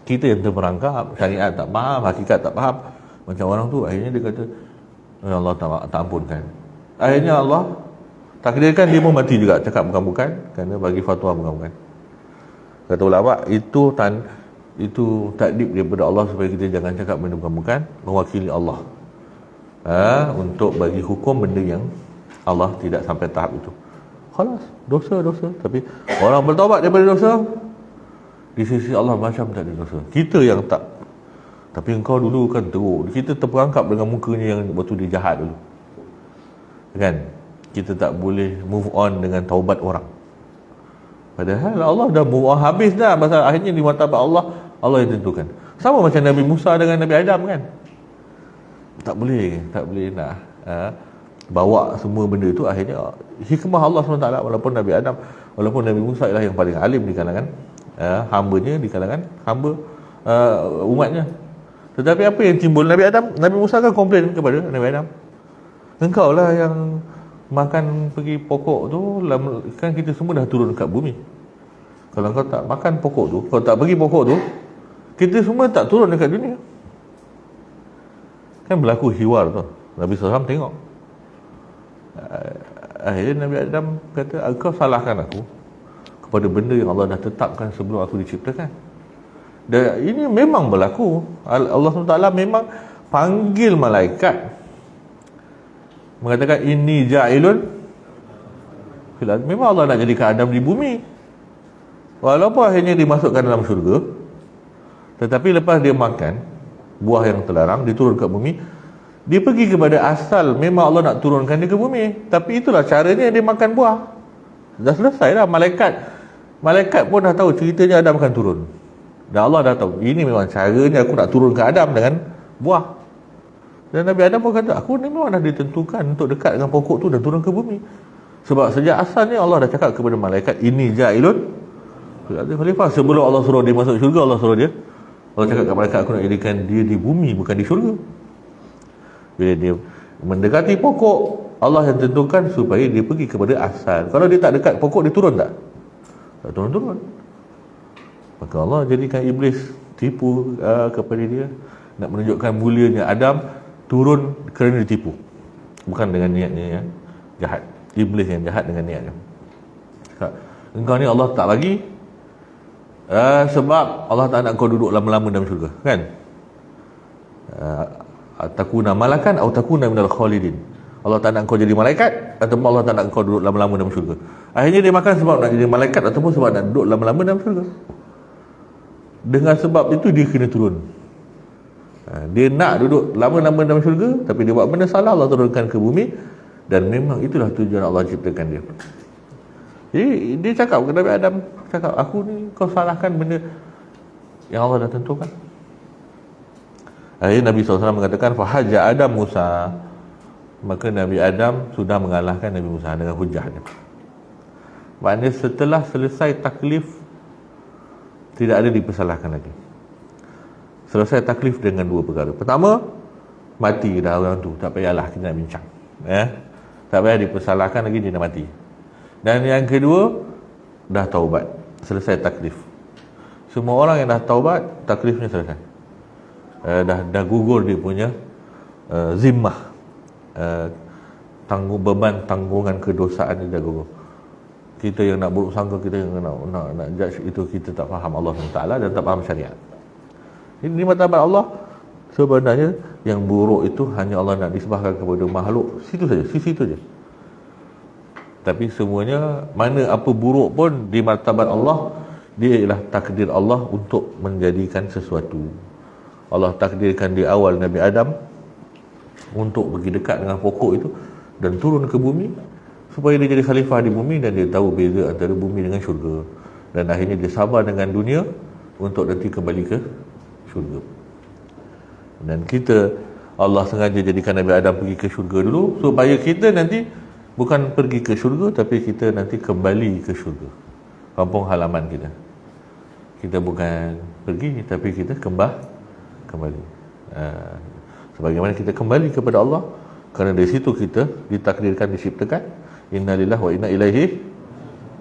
Kita yang terperangkap, syariat tak faham, hakikat tak faham. Macam orang tu akhirnya dia kata Allah tak ampunkan. Akhirnya Allah takdirkan dia pun mati juga, cakap bukan-bukan, kerana bagi fatwa bukan-bukan. Kata ulama, itu takdir daripada Allah supaya kita jangan cakap benda bukan-bukan, mewakili Allah untuk bagi hukum benda yang Allah tidak sampai tahap itu. Khalas, dosa. Tapi orang bertaubat daripada dosa, di sisi Allah macam tak ada dosa. Kita yang tak. Tapi engkau dulu kan teruk. Kita terperangkap dengan mukanya yang waktu dia jahat dulu, kan? Kita tak boleh move on dengan taubat orang. Padahal Allah dah move on habis dah. Pasal akhirnya di mata Allah yang tentukan. Sama macam Nabi Musa dengan Nabi Adam kan. Tak boleh nak bawa semua benda itu. Akhirnya hikmah Allah SWT, walaupun Nabi Adam, walaupun Nabi Musa ialah yang paling alim di kalangan hambanya, di kalangan hamba umatnya. Tetapi apa yang timbul? Nabi Musa kan komplain kepada Nabi Adam, engkau lah yang makan pergi pokok tu, kan kita semua dah turun kat bumi. Kalau kau tak makan pokok tu, kau tak pergi pokok tu, kita semua tak turun dekat dunia. Kan berlaku hiwar tu. Nabi SAW tengok. Akhirnya Nabi Adam kata, engkau salahkan aku kepada benda yang Allah dah tetapkan sebelum aku diciptakan. Dan ini memang berlaku. Allah SWT memang panggil malaikat, mengatakan inni ja'ilun fil ardh. Memang Allah nak jadikan Adam di bumi, walaupun akhirnya dimasukkan dalam syurga. Tetapi lepas dia makan buah yang terlarang, dia turun ke bumi, dia pergi kepada asal. Memang Allah nak turunkan dia ke bumi, tapi itulah caranya dia makan buah. Dah selesai dah. Malaikat pun dah tahu ceritanya Adam akan turun. Dan Allah dah tahu ini memang caranya aku nak turun ke Adam dengan buah. Dan Nabi Adam pun kata, aku ni memang dah ditentukan untuk dekat dengan pokok tu dan turun ke bumi. Sebab sejak asalnya Allah dah cakap kepada malaikat, ini ja'ilun khalifah. Sebelum Allah suruh dia masuk syurga, Allah cakap kepada malaikat, aku nak jadikan dia di bumi, bukan di syurga. Bila dia mendekati pokok, Allah yang tentukan supaya dia pergi kepada asal. Kalau dia tak dekat pokok, dia turun tak? Tak turun. Maka Allah jadikan iblis tipu kepada dia, nak menunjukkan mulianya Adam, turun kerana ditipu, bukan dengan niatnya yang jahat. Iblis yang jahat dengan niatnya. Engkau ni Allah tak bagi sebab Allah tak nak kau duduk lama-lama dalam syurga, kan? Takuna malakan atau takuna minal khalidin. Allah tak nak kau jadi malaikat, ataupun Allah tak nak kau duduk lama-lama dalam syurga. Akhirnya dia makan sebab nak jadi malaikat, ataupun sebab nak duduk lama-lama dalam syurga. Dengan sebab itu dia kena turun. Dia nak duduk lama-lama dalam syurga, tapi dia buat benda salah, Allah turunkan ke bumi. Dan memang itulah tujuan Allah ciptakan dia. Jadi dia cakap kepada Nabi Adam, cakap, aku ni kau salahkan benda yang Allah dah tentukan. Akhirnya Nabi SAW mengatakan, fahaja Adam Musa. Maka Nabi Adam sudah mengalahkan Nabi Musa dengan hujahnya. Maknanya setelah selesai taklif, tidak ada dipersalahkan lagi. Selesai taklif dengan dua perkara. Pertama, mati dah orang tu, tak payahlah kita nak bincang. tak payah dipersalahkan lagi, dia dah mati. Dan yang kedua, dah taubat, selesai taklif. Semua orang yang dah taubat, taklifnya selesai. Dah gugur dia punya zimmah, beban tanggungan kedosaan dia dah gugur. Kita yang nak buruk sangka, kita yang nak judge, itu kita tak faham Allah SWT dan tak faham syariat. Ini martabat Allah. Sebenarnya yang buruk itu hanya Allah nak disembahkan kepada makhluk, situ saja, sisi itu saja. Tapi semuanya, mana apa buruk pun di martabat Allah, dia ialah takdir Allah untuk menjadikan sesuatu. Allah takdirkan di awal Nabi Adam untuk pergi dekat dengan pokok itu dan turun ke bumi supaya dia jadi khalifah di bumi, dan dia tahu beza antara bumi dengan syurga, dan akhirnya dia sabar dengan dunia untuk nanti kembali ke syurga. Dan kita, Allah sengaja jadikan Nabi Adam pergi ke syurga dulu supaya kita nanti bukan pergi ke syurga, tapi kita nanti kembali ke syurga, kampung halaman kita. Kita bukan pergi, tapi kita kembali. Sebagaimana kita kembali kepada Allah, kerana dari situ kita ditakdirkan, diciptakan. Innalillahi wa inna ilaihi.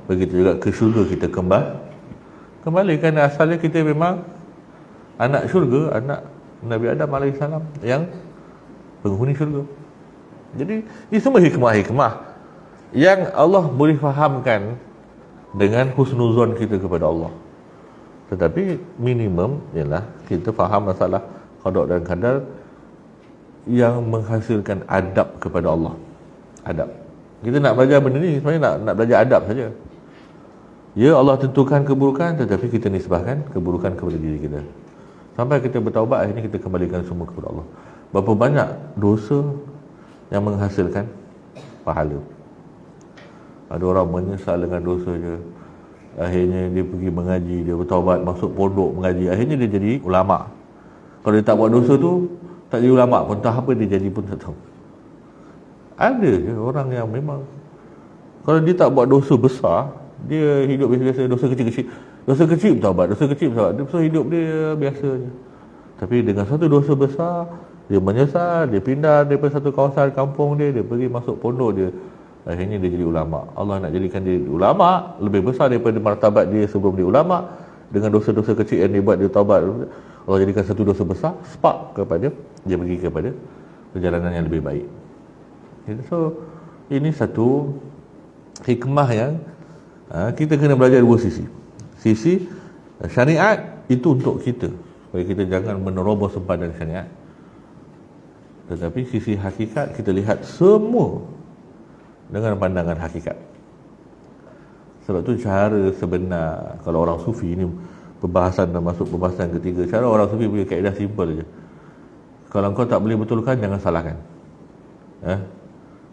Begitu juga ke syurga kita kembali, kerana asalnya kita memang anak syurga, anak Nabi Adam AS yang penghuni syurga. Jadi ini semua hikmah-hikmah yang Allah boleh fahamkan dengan husnuzon kita kepada Allah. Tetapi minimum ialah kita faham masalah qada dan qadar yang menghasilkan adab kepada Allah. Adab. Kita nak belajar benda ni sebenarnya nak belajar adab saja. Ya, Allah tentukan keburukan, tetapi kita nisbahkan keburukan kepada diri kita. Sampai kita bertaubat, akhirnya kita kembalikan semua kepada Allah. Berapa banyak dosa yang menghasilkan pahala. Ada orang menyesal dengan dosa je, akhirnya dia pergi mengaji, dia bertaubat, masuk pondok mengaji, akhirnya dia jadi ulama. Kalau dia tak buat dosa tu, tak jadi ulama pun, entah apa dia jadi pun tak tahu. Ada je orang yang memang, kalau dia tak buat dosa besar, dia hidup biasa-biasa, dosa kecil bertaubat, dosa hidup dia biasa je. Tapi dengan satu dosa besar, dia menyesal, dia pindah daripada satu kawasan kampung dia pergi masuk pondok dia, akhirnya dia jadi ulama. Allah nak jadikan dia ulama lebih besar daripada martabat dia sebelum dia ulama. Dengan dosa-dosa kecil yang dia buat, dia taubat, Allah jadikan satu dosa besar, spark kepada dia pergi kepada perjalanan yang lebih baik. So ini satu hikmah yang kita kena belajar dua sisi. Sisi syariat itu untuk kita, supaya kita jangan menerobos sempadan syariat. Tetapi sisi hakikat, kita lihat semua dengan pandangan hakikat. Sebab tu cara sebenar, kalau orang sufi ni, perbahasan dah masuk perbahasan ketiga, cara orang sufi punya kaedah simple je. Kalau kau tak boleh betulkan, jangan salahkan.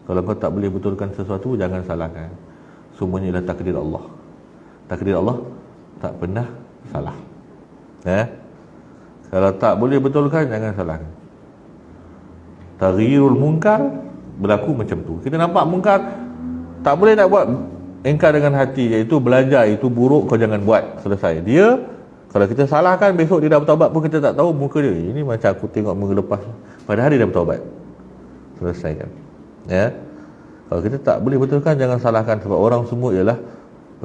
Kalau kau tak boleh betulkan sesuatu, jangan salahkan. Semuanya ialah takdir Allah. Takdir Allah tak pernah salah. Kalau tak boleh betulkan, jangan salahkan. Taghyirul munkar berlaku macam tu. Kita nampak munkar, tak boleh nak buat, engkar dengan hati, iaitu belajar, itu buruk, kau jangan buat, selesai. Dia, kalau kita salahkan, besok dia dah bertaubat pun kita tak tahu muka dia. Ini macam aku tengok mengelepas, padahal dia dah bertaubat. Selesaikan. Kalau kita tak boleh betulkan, jangan salahkan, sebab orang semua ialah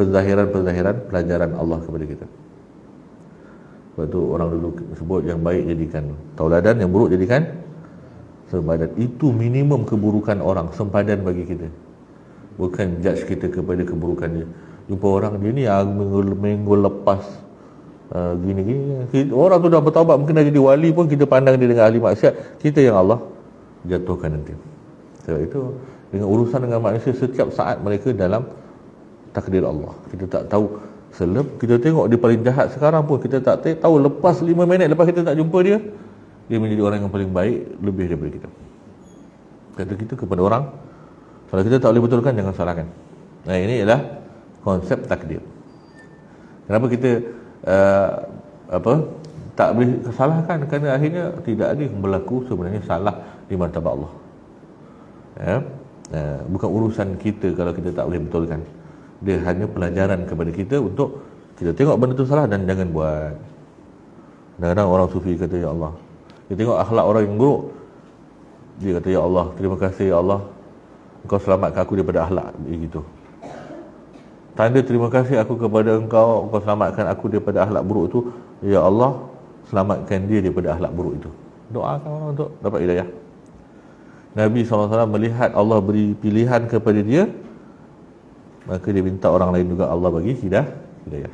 penzahiran pelajaran Allah kepada kita. Sebab tu orang dulu sebut, yang baik jadikan tauladan, yang buruk jadikan sempadan. Itu minimum keburukan orang, sempadan bagi kita. Bukan judge kita kepada keburukan dia. Jumpa orang dia ni minggu lepas gini-gini, orang tu dah bertaubat, mungkin dah jadi wali pun, kita pandang dia dengan ahli maksiat, kita yang Allah jatuhkan nanti. Sebab itu dengan urusan dengan manusia, setiap saat mereka dalam takdir Allah. Kita tak tahu, kita tengok dia paling jahat sekarang pun, kita tak tahu lepas 5 minit lepas kita tak jumpa dia menjadi orang yang paling baik, lebih daripada kita. Kata kita kepada orang, kalau kita tak boleh betulkan, jangan salahkan. Ini ialah konsep takdir. Kenapa kita tak boleh salahkan? Kerana akhirnya tidak ada yang berlaku sebenarnya salah di martabat Allah. Bukan urusan kita kalau kita tak boleh betulkan. Dia hanya pelajaran kepada kita untuk kita tengok benda tu salah dan jangan buat. Kadang-kadang orang sufi kata, ya Allah, dia tengok akhlak orang yang buruk, dia kata, ya Allah, terima kasih ya Allah, engkau selamatkan aku daripada akhlak begitu. Tanda terima kasih aku kepada engkau, engkau selamatkan aku daripada akhlak buruk itu, ya Allah, selamatkan dia daripada akhlak buruk itu. Doakan orang untuk dapat hidayah. Nabi SAW melihat Allah beri pilihan kepada dia, maka dia minta orang lain juga Allah bagi hidayah.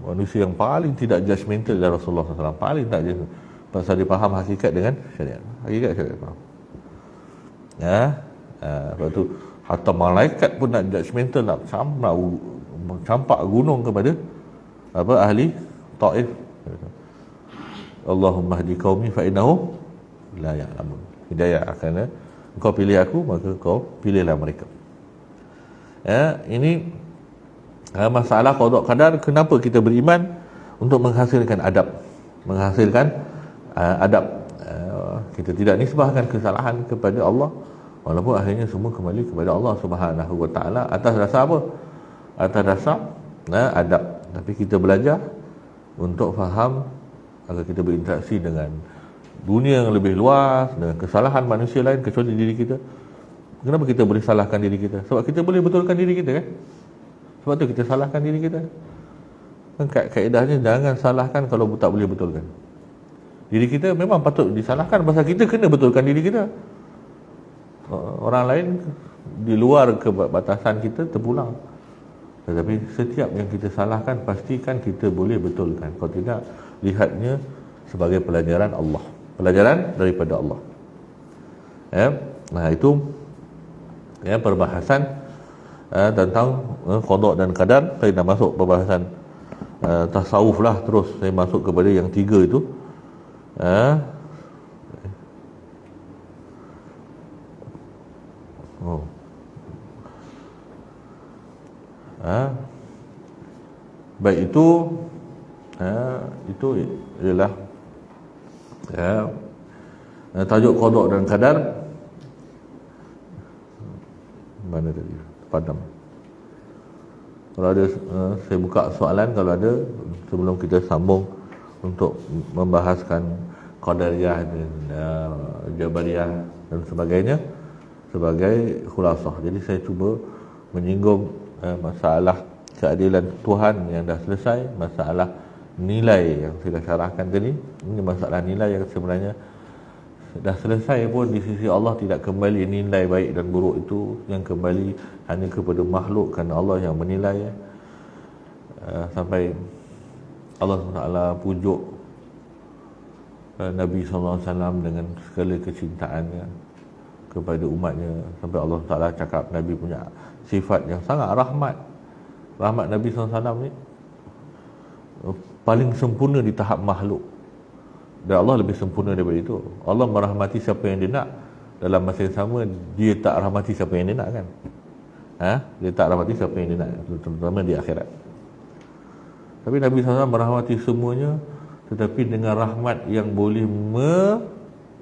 Manusia yang paling tidak judgemental adalah Rasulullah SAW. Paling tak judgemental, pasal dia faham hakikat dengan syariat. Hakikat syariat faham. Lepas tu hatta malaikat pun nak judgemental, nak campak gunung kepada ahli Taif. Allahumma hdi qaumi fa innahum la ya'lamun. Hidayah, kerana engkau pilih aku, maka kau pilihlah mereka. Ini masalah qada qadar. Kenapa kita beriman? Untuk menghasilkan adab. Kita tidak nisbahkan kesalahan kepada Allah, walaupun akhirnya semua kembali kepada Allah Subhanahu wa taala. Atas dasar apa? Atas dasar adab. Tapi kita belajar untuk faham agar kita berinteraksi dengan dunia yang lebih luas, dengan kesalahan manusia lain kecuali diri kita. Kenapa kita boleh salahkan diri kita? Sebab kita boleh betulkan diri kita, kan? Sebab tu kita salahkan diri kita. Kan kaedahnya jangan salahkan kalau tak boleh betulkan. Diri kita memang patut disalahkan pasal kita kena betulkan diri kita. Orang lain di luar kebatasan kita terpulang. Tetapi setiap yang kita salahkan, pastikan kita boleh betulkan. Kalau tidak, lihatnya sebagai pelajaran Allah, pelajaran daripada Allah. Nah, itu perbahasan tentang qada dan qadar. Saya dah masuk perbahasan tasawuf lah. Terus saya masuk kepada yang tiga itu. Baik, itu ialah tajuk qada dan qadar. Mana tadi? Padam. Kalau ada saya buka soalan kalau ada sebelum kita sambung untuk membahaskan qadariyah dan jabariyah dan sebagainya sebagai khulasah. Jadi saya cuba menyinggung masalah keadilan Tuhan yang dah selesai, masalah nilai yang saya dah syarahkan tadi. Ini masalah nilai yang sebenarnya dah selesai pun di sisi Allah. Tidak kembali nilai baik dan buruk itu, yang kembali hanya kepada makhluk, kerana Allah yang menilai. Sampai Allah SWT pujuk Nabi SAW dengan segala kecintaannya kepada umatnya. Sampai Allah Ta'ala cakap Nabi punya sifat yang sangat rahmat. Rahmat Nabi SAW ni paling sempurna di tahap makhluk, dan Allah lebih sempurna daripada itu. Allah merahmati siapa yang dia nak, dalam masa yang sama dia tak rahmati siapa yang dia nak, kan? Dia tak rahmati siapa yang dia nak, terutama di akhirat. Tapi Nabi SAW merahmati semuanya, tetapi dengan rahmat yang boleh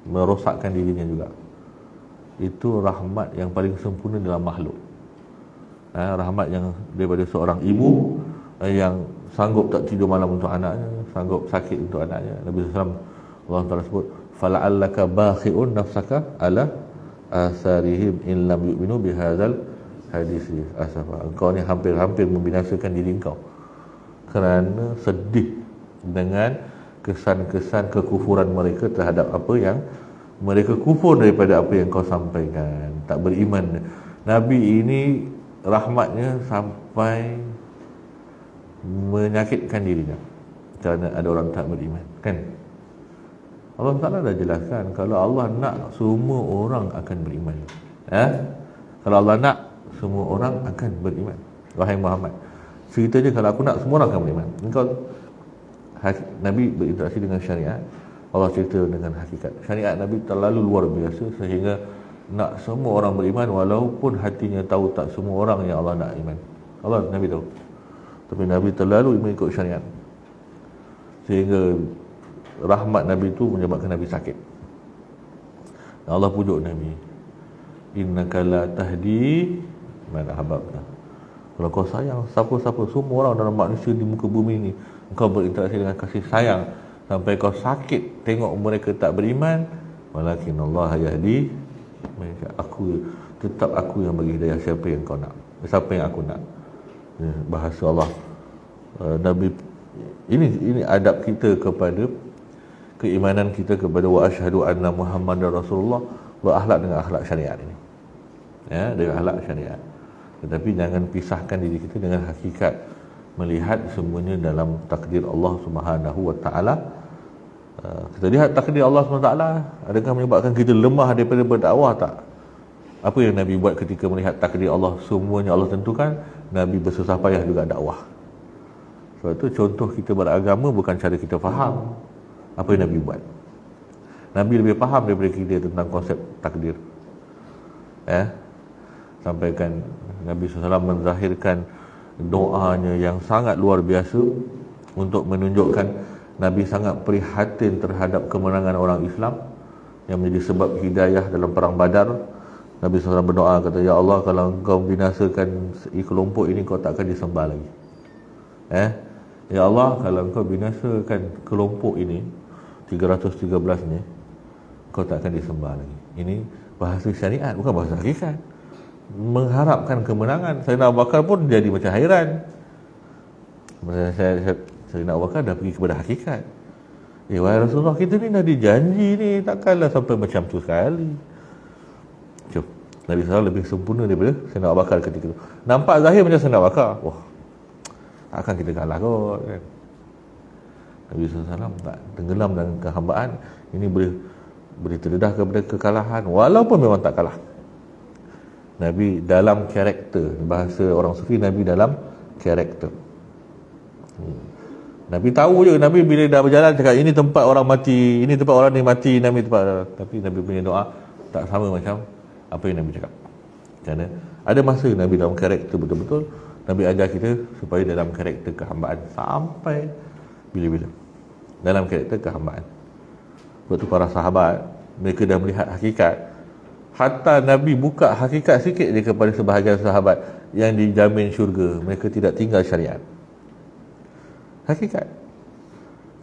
merosakkan dirinya juga. Itu rahmat yang paling sempurna dalam makhluk. Rahmat yang daripada seorang ibu yang sanggup tak tidur malam untuk anaknya, sanggup sakit untuk anaknya. Nabi SAW, Allah Ta'ala sebut, fala'allaka bakhi'un nafsaka ala asarihim in lam yu'minu bihadzal hadisi asafa. Engkau ni hampir-hampir membinasakan diri engkau kerana sedih dengan kesan-kesan kekufuran mereka terhadap apa yang mereka kufur daripada apa yang kau sampaikan, tak beriman. Nabi ini rahmatnya sampai menyakitkan dirinya kerana ada orang tak beriman, kan? Allah Ta'ala dah jelaskan kalau Allah nak, semua orang akan beriman. Kalau Allah nak, semua orang akan beriman. Wahai Muhammad, cerita je, kalau aku nak, semua orang akan beriman. Engkau Nabi berinteraksi dengan syariat, Allah cerita dengan hakikat. Syariat Nabi terlalu luar biasa sehingga nak semua orang beriman, walaupun hatinya tahu tak semua orang yang Allah nak iman. Allah, Nabi tahu, tapi Nabi terlalu mengikut syariat sehingga rahmat Nabi itu menyebabkan Nabi sakit. Allah pujuk Nabi, innaka la tahdi man ahbabta. Kalau kau sayang siapa-siapa, semua orang dalam manusia di muka bumi ini, engkau berinteraksi dengan kasih sayang sampai kau sakit tengok mereka tak beriman, walakin Allah yahdi, aku tetap aku yang bagi hidayah siapa yang kau nak, siapa yang aku nak. Bahasa Allah. Nabi, ini adab kita kepada keimanan kita kepada wa asyhadu anna Muhammadar Rasulullah, berakhlak dengan akhlak syariat ini. Ya, dengan akhlak syariat. Tetapi jangan pisahkan diri kita dengan hakikat, melihat semuanya dalam takdir Allah Subhanahu wa taala. Kita lihat takdir Allah Subhanahu wa taala, adakah menyebabkan kita lemah daripada berdakwah? Tak. Apa yang Nabi buat ketika melihat takdir Allah, semuanya Allah tentukan, Nabi bersusah payah juga dakwah. Sebab itu contoh kita beragama bukan cara kita faham apa yang Nabi buat. Nabi lebih faham daripada kita tentang konsep takdir. Sampaikan Nabi SAW menzahirkan doanya yang sangat luar biasa untuk menunjukkan Nabi sangat prihatin terhadap kemenangan orang Islam yang menjadi sebab hidayah dalam perang Badar. Nabi SAW berdoa, kata, ya Allah, kalau engkau binasakan kelompok ini, kau tak akan disembah lagi. Ya Allah, kalau engkau binasakan kelompok ini 313 ni, kau tak akan disembah lagi. Ini bahasa syariat, bukan bahasa hakikat. Mengharapkan kemenangan. Sayyidina Abu Bakar pun jadi macam hairan. Sayyidina Abu Bakar dah pergi kepada hakikat. Wahai Rasulullah, kita ni dah dijanji ni, takkanlah sampai macam tu sekali. Cuk, Nabi SAW lebih sempurna daripada Sayyidina Abu Bakar ketika itu. Nampak zahir macam Sayyidina Abu Bakar, wah, takkan kita kalah kot kan. Nabi SAW tak tenggelam dalam kehambaan. Ini boleh terdedah kepada kekalahan, walaupun memang tak kalah. Nabi dalam karakter, bahasa orang sufi, Nabi dalam karakter. Nabi tahu je, Nabi bila dah berjalan cakap ini tempat orang mati, ini tempat orang ni mati, Nabi tempat. Tapi Nabi punya doa tak sama macam apa yang Nabi cakap. Kerana ada masa Nabi dalam karakter betul-betul. Nabi ajar kita supaya dalam karakter kehambaan sampai bila-bila, dalam karakter kehambaan. Sebab tu para sahabat, mereka dah melihat hakikat. Hatta Nabi buka hakikat sikit je kepada sebahagian sahabat yang dijamin syurga, mereka tidak tinggal syariat. Hakikat.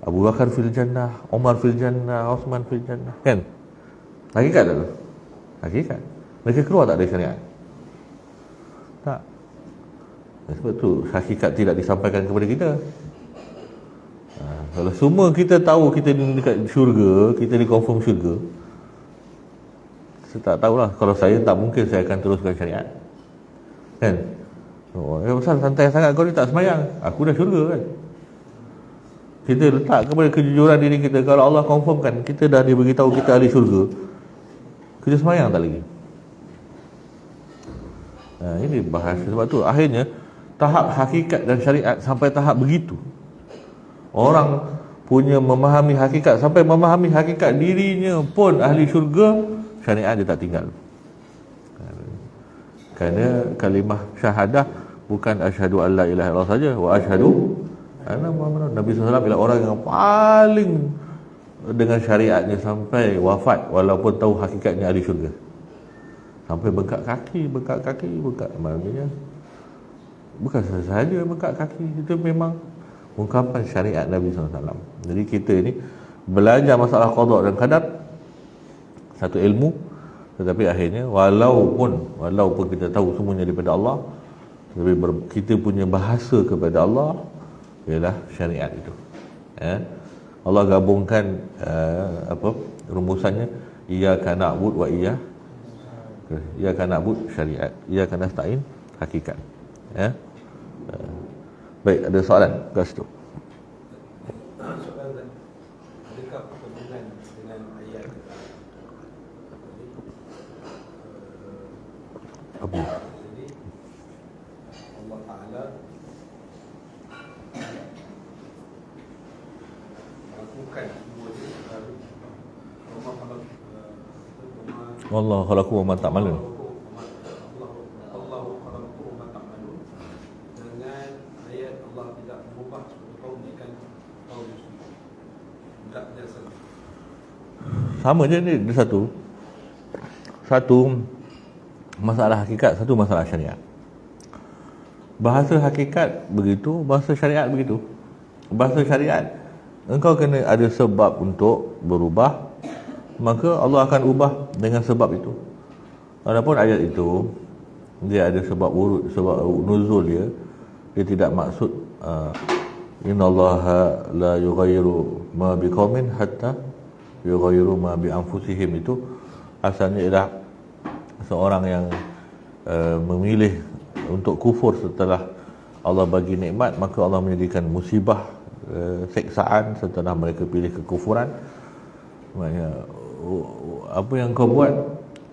Abu Bakar fil jannah, Umar fil jannah, Osman fil jannah, kan? Hakikat tak tu? Hakikat. Mereka keluar tak dari syariat? Tak. Sebab tu hakikat tidak disampaikan kepada kita. Kalau semua kita tahu kita ni dekat syurga, kita ni confirm syurga, saya tak tahulah. Kalau saya, tak mungkin saya akan teruskan syariat, kan? Pasal santai sangat kau ni tak semayang, aku dah syurga kan. Kita letak kepada kejujuran diri kita. Kalau Allah confirmkan kita dah diberitahu kita ahli syurga, kita semayang tak lagi? Ini bahasa. Sebab tu akhirnya tahap hakikat dan syariat sampai tahap begitu. Orang punya memahami hakikat, sampai memahami hakikat dirinya pun ahli syurga, syariat dia tak tinggal. Kerana kalimah syahadah bukan asyhadu an la ilaha illallah saja, wa asyhadu anna Muhammadar. Nabi SAW bila orang yang paling dengan syariatnya sampai wafat, walaupun tahu hakikatnya ahli syurga, sampai bengkak kaki. Maknanya bukan sahaja bengkak kaki, itu memang ungkapan syariat Nabi SAW. Jadi kita ini belajar masalah qada dan qadar, satu ilmu, tetapi akhirnya walaupun kita tahu semuanya daripada Allah, tetapi kita punya bahasa kepada Allah ialah syariat itu. Allah gabungkan rumusannya, iyyaka na'budu wa iyyaka na'budu syariat, iyyaka nasta'in hakikat. Baik, ada soalan kat situ? Soalan, adakah perhubungan dengan ayat apa? Jadi Allah Ta'ala melakukan dua dia baru Allah khalaqu wa ma ta'malun. Allah khalaqu wa ma ta'malun. Dengan ayat Allah tidak mengubah suatu kaum dengan kaum muslim. Tak biasa. Sama je ni, dia satu masalah hakikat, satu masalah syariat. Bahasa hakikat begitu, bahasa syariat begitu. Bahasa syariat, engkau kena ada sebab untuk berubah, maka Allah akan ubah dengan sebab itu. Walaupun ayat itu dia ada sebab wurud, sebab nuzul dia tidak maksud innallaha la yughayyiru ma biqaumin hatta yughayyiru ma bi anfusihim. Itu asalnya ialah seorang yang memilih untuk kufur setelah Allah bagi nikmat, maka Allah menjadikan musibah, seksaan setelah mereka pilih kekufuran. Maknanya apa yang kau buat,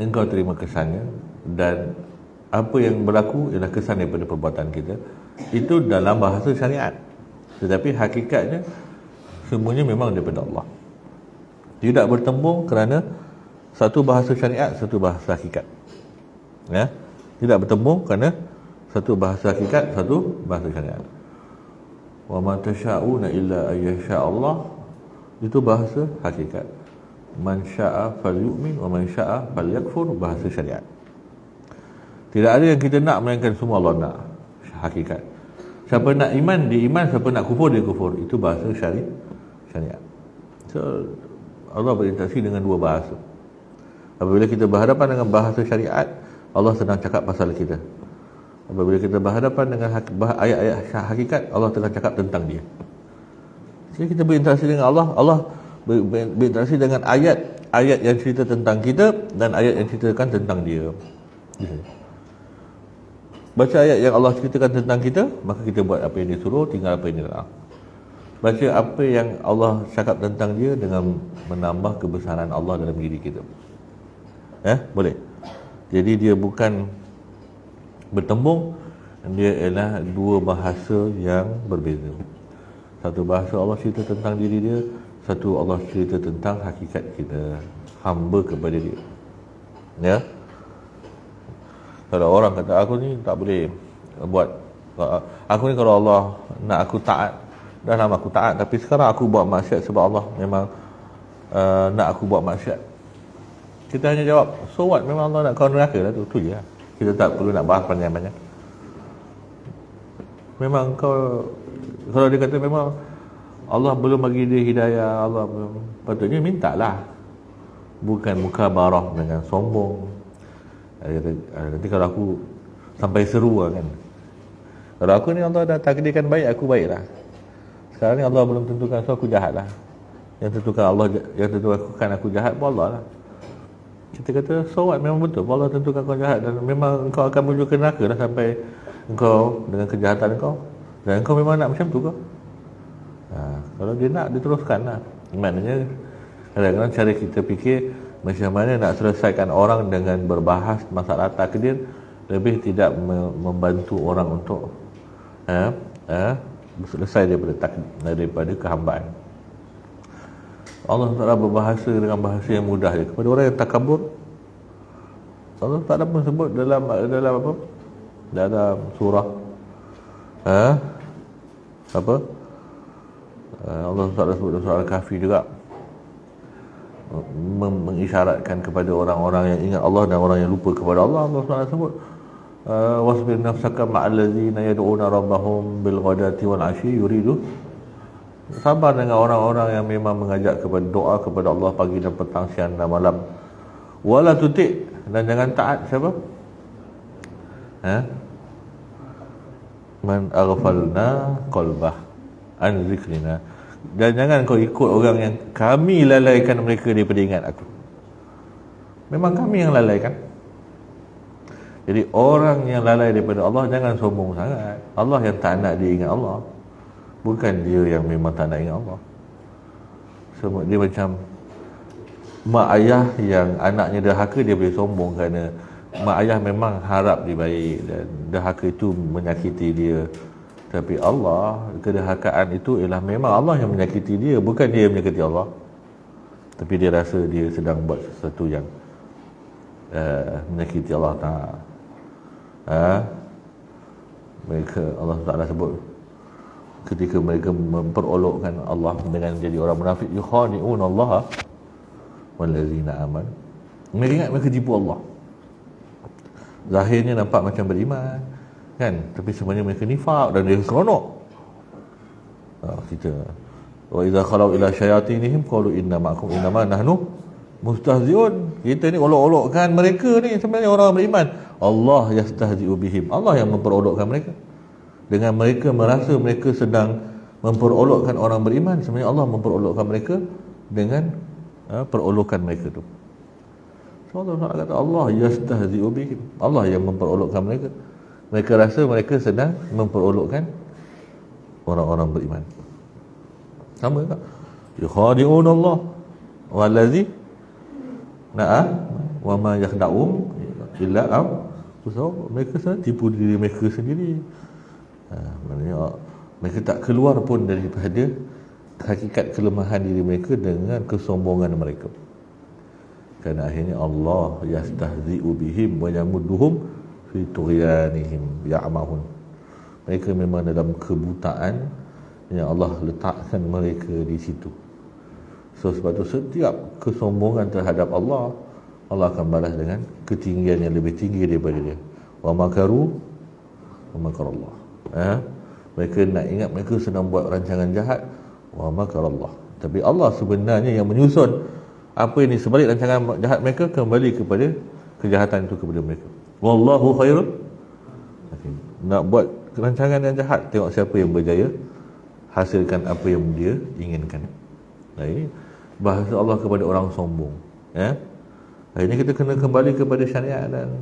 engkau terima kesannya, dan apa yang berlaku ialah kesan daripada perbuatan kita. Itu dalam bahasa syariat, tetapi hakikatnya semuanya memang daripada Allah. Tidak bertembung kerana satu bahasa syariat, satu bahasa hakikat. Ya, tidak bertembung kerana satu bahasa hakikat, satu bahasa syariat. Wa ma tasha'una illa ayyasha Allah, itu bahasa hakikat. Man syaa falyu'min wa man syaa falyakfur, bahasa syariat. Tidak ada yang kita nak melainkan semua Allah nak, hakikat. Siapa nak iman, dia iman. Siapa nak kufur, dia kufur. Itu bahasa syariat. So Allah berinteraksi dengan dua bahasa. Apabila kita berhadapan dengan bahasa syariat, Allah sedang cakap pasal kita. Apabila kita berhadapan dengan ayat-ayat hakikat, Allah tengah cakap tentang dia. Jadi kita berinteraksi dengan Allah, Allah berinteraksi dengan ayat yang cerita tentang kita dan ayat yang ceritakan tentang dia. Baca ayat yang Allah ceritakan tentang kita, maka kita buat apa yang dia suruh, tinggal apa yang dia larang. Baca apa yang Allah cakap tentang dia dengan menambah kebesaran Allah dalam diri kita. Boleh. Jadi dia bukan bertembung, dia ialah dua bahasa yang berbeza. Satu bahasa Allah cerita tentang diri dia, satu Allah cerita tentang hakikat kita, hamba kepada dia. Ya. Kalau orang kata aku ni tak boleh buat, aku ni kalau Allah nak aku taat, dah lama aku taat, tapi sekarang aku buat maksiat sebab Allah memang nak aku buat maksiat. Kita hanya jawab, so what, memang Allah nak kau neraka lah, tu je lah. Kita tak perlu nak bahas panjang-panjang. Memang kau, kalau dia kata memang Allah belum bagi dia hidayah, Allah belum, patutnya mintalah, bukan mukabarah dengan sombong. Nanti kalau aku sampai seru lah kan, kalau aku ni Allah dah takdirkan baik, aku baiklah. Sekarang ni Allah belum tentukan, so aku jahat lah. Yang tentukan Allah, yang tentukan aku jahat pun Allah lah. Kita kata, so what, memang betul Allah tentukan kau jahat, dan memang kau akan menuju ke neraka lah sampai engkau dengan kejahatan kau, dan kau memang nak macam tu kau. Kalau dia nak, dia teruskan lah. Maknanya kadang-kadang cara kita fikir macam mana nak selesaikan orang dengan berbahas masalah takdir, lebih tidak membantu orang untuk selesai daripada kehambaan. Allah Ta'ala berbahasa dengan bahasa yang mudah je. Kepada orang yang takabur, Allah Ta'ala pun sebut dalam apa? Dalam surah Allah Ta'ala sebut dalam surah Al-Kahfi juga, mengisyaratkan kepada orang-orang yang ingat Allah dan orang yang lupa kepada Allah. Allah Ta'ala sebut wasbir nafsaka ma'al ladzina yad'una rabbahum bil ghadati wal 'ashyi yuridu. Sabar dengan orang-orang yang memang mengajak kepada doa kepada Allah pagi dan petang, siang dan malam. Wala tuti', dan jangan taat siapa? Man aghfalna qalbah an zikrina. Dan jangan kau ikut orang yang kami lalaikan mereka daripada ingat aku. Memang kami yang lalaikan. Jadi orang yang lalai daripada Allah jangan sombong sangat. Allah yang tak nak dia ingat Allah, bukan dia yang memang tak nak ingat Allah. Dia macam mak ayah yang anaknya derhaka, dia boleh sombong kerana mak ayah memang harap dia baik, dan derhaka itu menyakiti dia. Tapi Allah, kederhakaan itu ialah memang Allah yang menyakiti dia, bukan dia yang menyakiti Allah. Tapi dia rasa dia sedang buat sesuatu yang menyakiti Allah Ta'ala. Mereka, Allah Ta'ala sebut ketika mereka memperolokkan Allah dengan jadi orang munafik, yukhadi'un Allah wallazina amanu. Mereka ingat mereka tipu Allah. Zahirnya nampak macam beriman kan, tapi sebenarnya mereka nifak dan dia seronok. Kita wa idza khalau ila syayatinihim qalu inna ma'akum innama nahnu mustahzi'un. Kita ni olok-olokkan mereka ni sebenarnya orang beriman. Allah yastahzi'u bihim. Allah yang memperolokkan mereka. Dengan mereka merasa mereka sedang memperolokkan orang beriman, sebenarnya Allah memperolokkan mereka dengan perolokan mereka tu. So Allah kata Allah yastahzi'u bihim. Allah yang memperolokkan mereka. Mereka rasa mereka sedang memperolokkan orang-orang beriman. Sama tak? Yukhadi'un Allah wallazi wa ma yakhda'um illa mereka sedang tipu diri mereka sendiri. Maknanya mereka tak keluar pun daripada hakikat kelemahan diri mereka dengan kesombongan mereka. Kerana akhirnya Allah yastahzi'u bihim wa yamudduhum fi tughyanihim ya'mahun. Mereka memang dalam kebutaan yang Allah letakkan mereka di situ. So sebab tu setiap kesombongan terhadap Allah, Allah akan balas dengan ketinggian yang lebih tinggi daripada dia. Wa makaru wa makarallah. Mereka nak ingat mereka sedang buat rancangan jahat. Wa makarallah. Tapi Allah sebenarnya yang menyusun apa ini sebalik rancangan jahat mereka, kembali kepada kejahatan itu kepada mereka. Wallahu khairul. Nak buat rancangan yang jahat, tengok siapa yang berjaya hasilkan apa yang dia inginkan. Ini bahasa Allah kepada orang sombong. Ini kita kena kembali kepada syariat dan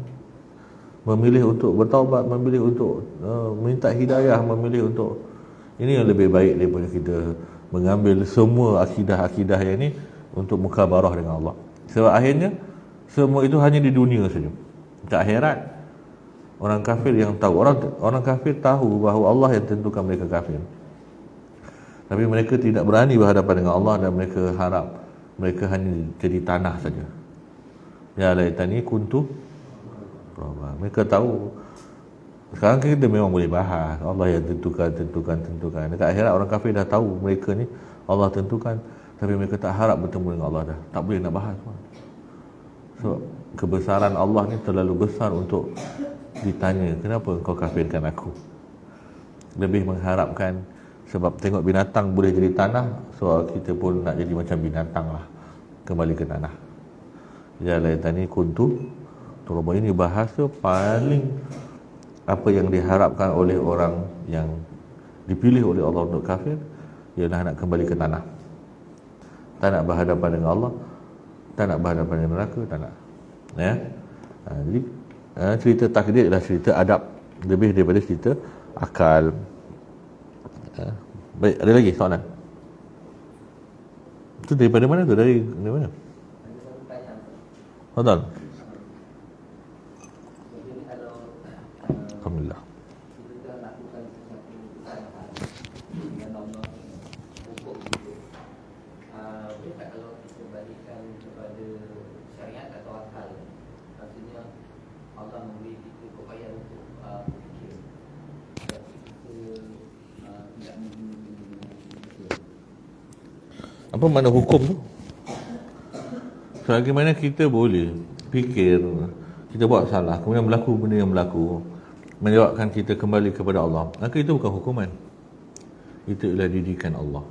memilih untuk bertaubat, memilih untuk minta hidayah, memilih untuk ini yang lebih baik daripada kita mengambil semua akidah-akidah yang ini untuk mukabarah dengan Allah. Sebab akhirnya semua itu hanya di dunia saja. Di akhirat orang kafir yang tahu, orang kafir tahu bahawa Allah yang tentukan mereka kafir. Tapi mereka tidak berani berhadapan dengan Allah dan mereka harap mereka hanya jadi tanah saja. Ya laitani kuntu turaba. Mereka tahu sekarang kita memang boleh bahas Allah yang tentukan. Dekat akhirat orang kafir dah tahu mereka ni Allah tentukan, tapi mereka tak harap bertemu dengan Allah dah. Tak boleh nak bahas. So kebesaran Allah ni terlalu besar untuk ditanya, kenapa kau kafirkan aku? Lebih mengharapkan, sebab tengok binatang boleh jadi tanah, so kita pun nak jadi macam binatang lah, kembali ke tanah. Ya laitani kuntu turaba. Ini bahasa paling apa yang diharapkan oleh orang yang dipilih oleh Allah untuk kafir, ialah nak kembali ke tanah. Tak nak berhadapan dengan Allah, tak nak berhadapan dengan neraka, tak nak. Jadi cerita takdir adalah cerita adab, lebih daripada cerita akal. Baik, ada lagi soalan? Itu daripada mana tu? Dari mana? Fadal. Alhamdulillah. Apa makna hukum tu? Selagi mana kita boleh fikir, kita buat salah, kemudian berlaku benda yang berlaku menyebabkan kita kembali kepada Allah, maka itu bukan hukuman. Itu ialah didikan Allah.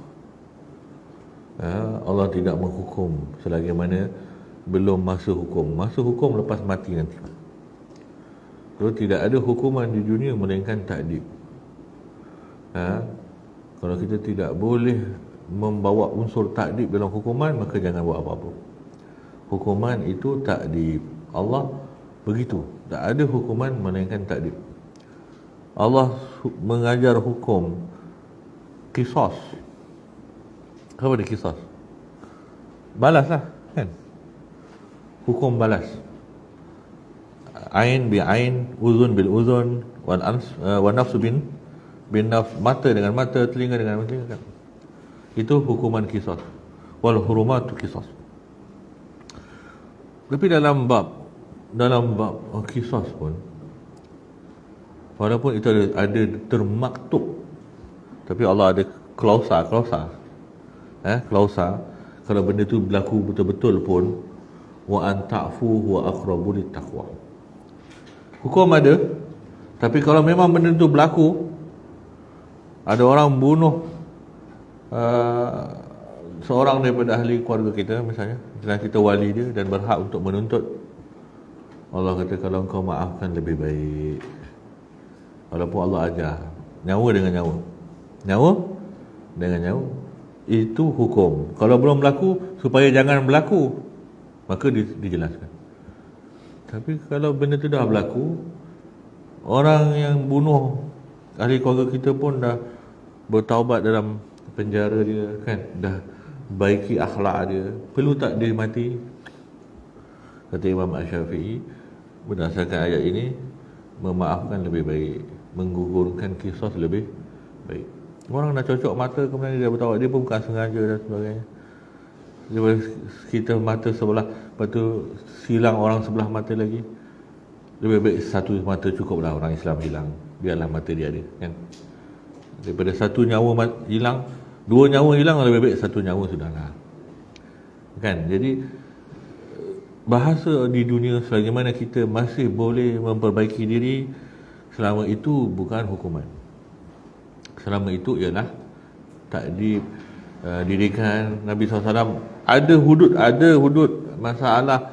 Allah tidak menghukum selagi mana belum masa hukum. Masa hukum lepas mati nanti. So, tidak ada hukuman di dunia melainkan takdir. Kalau kita tidak boleh membawa unsur takdir dalam hukuman, maka jangan buat apa-apa. Hukuman itu takdir. Allah begitu. Tak ada hukuman melainkan takdir. Allah mengajar hukum qisas. Apa dia qisas? Balas lah, kan? Hukum balas. Ain bi ain, uzun bil uzun, wa nafsu bin nafs, mata dengan mata, telinga dengan telinga, kan? Itu hukuman qisas. Wal hurumatu qisas. Tapi dalam bab qisas pun, walaupun itu ada termaktub, tapi Allah ada klausa. Klausa, kalau benda itu berlaku betul-betul pun, wa an ta'fu huwa aqrabu littaqwa. Hukum ada, tapi kalau memang benda itu berlaku, ada orang bunuh seorang daripada ahli keluarga kita misalnya, dan kita wali dia dan berhak untuk menuntut, Allah kata kalau engkau maafkan lebih baik. Walaupun Allah ajar nyawa dengan nyawa, nyawa dengan nyawa, itu hukum. Kalau belum berlaku, supaya jangan berlaku, maka dijelaskan. Tapi kalau benda tu dah berlaku, orang yang bunuh ahli keluarga kita pun dah bertaubat dalam penjara dia, kan, dah baiki akhlak dia, perlu tak dia mati? Kata Imam Asy-Syafi'i, berdasarkan ayat ini, memaafkan lebih baik, menggugurkan qisas lebih baik. Orang dah cocok mata, kemudian dia dah bertaubat, dia pun bukan sengaja dan sebagainya. Dia kita mata sebelah, lepas tu silang orang sebelah mata lagi, lebih baik satu mata cukuplah orang Islam hilang, biarlah mata dia ada, kan. Daripada satu nyawa hilang, dua nyawa hilang, lebih baik satu nyawa sudahlah, kan. Jadi bahasa di dunia selagi mana kita masih boleh memperbaiki diri, selama itu bukan hukuman. Selama itu ialah takdib, didikan. Nabi SAW ada hudud masalah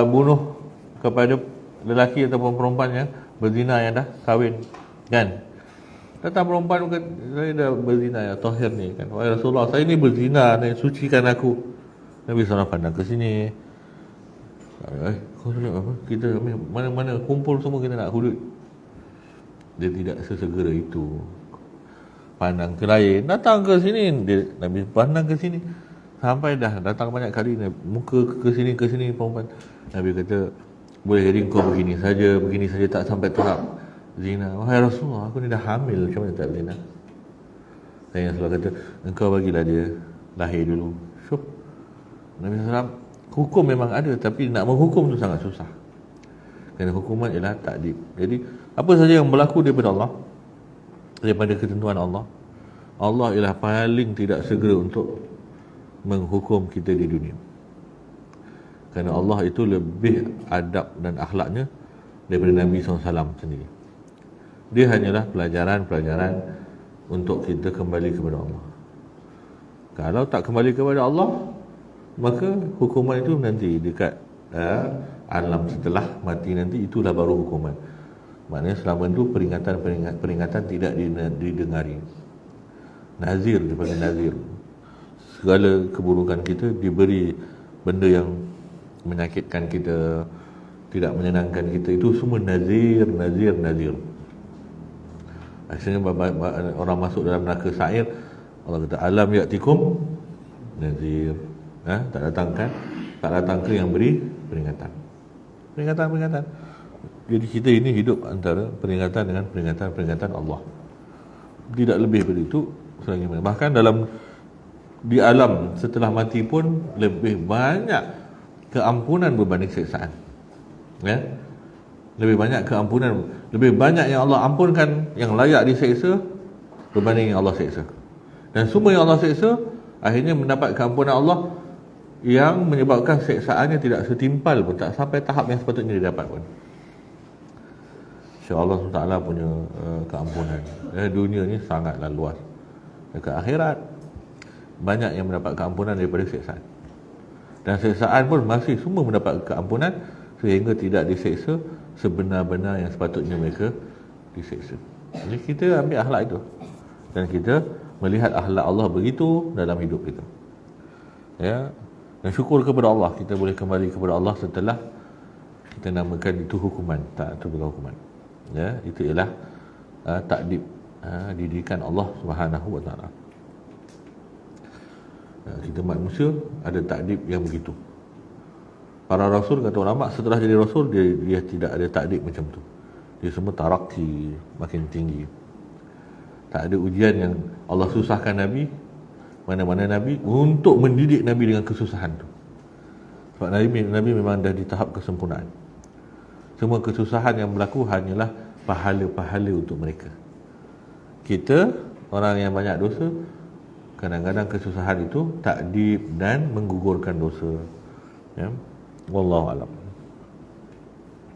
bunuh kepada lelaki ataupun perempuan yang berzina, yang dah kahwin, kan. Datang perempuan kata, saya dah berzina ya, tahir ni, kan. Wahai Rasulullah, saya ni berzina ni, sucikan aku. Nabi SAW pandang ke sini, kau apa? Kita mana-mana kumpul semua, kita nak hudud. Dia tidak sesegera itu. Pandang ke lain, datang ke sini, Nabi pandang ke sini, sampai dah datang banyak kali, muka ke sini perempuan. Nabi kata, boleh jadi kau begini saja, tak sampai tahap zina. Wahai Rasulullah, aku ni dah hamil, macam mana tak zina? Saya Rasulullah kata, engkau bagilah dia lahir dulu. Syuh. Nabi SAW, hukum memang ada, tapi nak menghukum tu sangat susah. Kerana hukuman ialah takdib. Jadi apa saja yang berlaku daripada Allah, daripada ketentuan Allah, Allah ialah paling tidak segera untuk menghukum kita di dunia. Kerana Allah itu lebih adab dan akhlaknya daripada Nabi SAW sendiri. Dia hanyalah pelajaran-pelajaran untuk kita kembali kepada Allah. Kalau tak kembali kepada Allah, maka hukuman itu nanti dekat alam setelah mati nanti, itulah baru hukuman. Maknanya selama itu peringatan tidak didengari. Nazir, daripada nazir, segala keburukan kita diberi benda yang menyakitkan kita, tidak menyenangkan kita, itu semua nazir. Akhirnya orang masuk dalam neraka sa'ir, Allah kata alam ya'tikum nazir, tak datang ke yang beri peringatan. Jadi kita ini hidup antara peringatan dengan peringatan Allah, tidak lebih dari itu selagi mana. Bahkan di alam setelah mati pun lebih banyak keampunan berbanding siksaan, ya. Lebih banyak keampunan, lebih banyak yang Allah ampunkan yang layak diseksa berbanding yang Allah seksa. Dan semua yang Allah seksa akhirnya mendapat keampunan Allah yang menyebabkan seksaannya tidak setimpal pun, tak sampai tahap yang sepatutnya didapat pun. InsyaAllah Allah SWT punya keampunan. Dunia ni sangatlah luas. Dekat akhirat banyak yang mendapat keampunan daripada seksaan. Dan seksaan pun masih semua mendapat keampunan, sehingga tidak diseksa sebenar-benar yang sepatutnya mereka diseksa. Jadi kita ambil akhlak itu, dan kita melihat akhlak Allah begitu dalam hidup kita, ya. Dan syukur kepada Allah, kita boleh kembali kepada Allah setelah kita namakan itu hukuman, tak, itu bukan hukuman, ya. Itu ialah takdib, didikan Allah Subhanahu wa taala. Kita manusia ada takdib yang begitu. Para rasul, kata ulama, setelah jadi rasul dia tidak ada takdib macam tu. Dia semua taraqi, makin tinggi. Tak ada ujian yang Allah susahkan Nabi, mana-mana Nabi, untuk mendidik Nabi dengan kesusahan tu. Sebab Nabi memang dah di tahap kesempurnaan. Semua kesusahan yang berlaku hanyalah pahala-pahala untuk mereka. Kita, orang yang banyak dosa, kadang-kadang kesusahan itu takdib dan menggugurkan dosa, ya. Wallahu alam.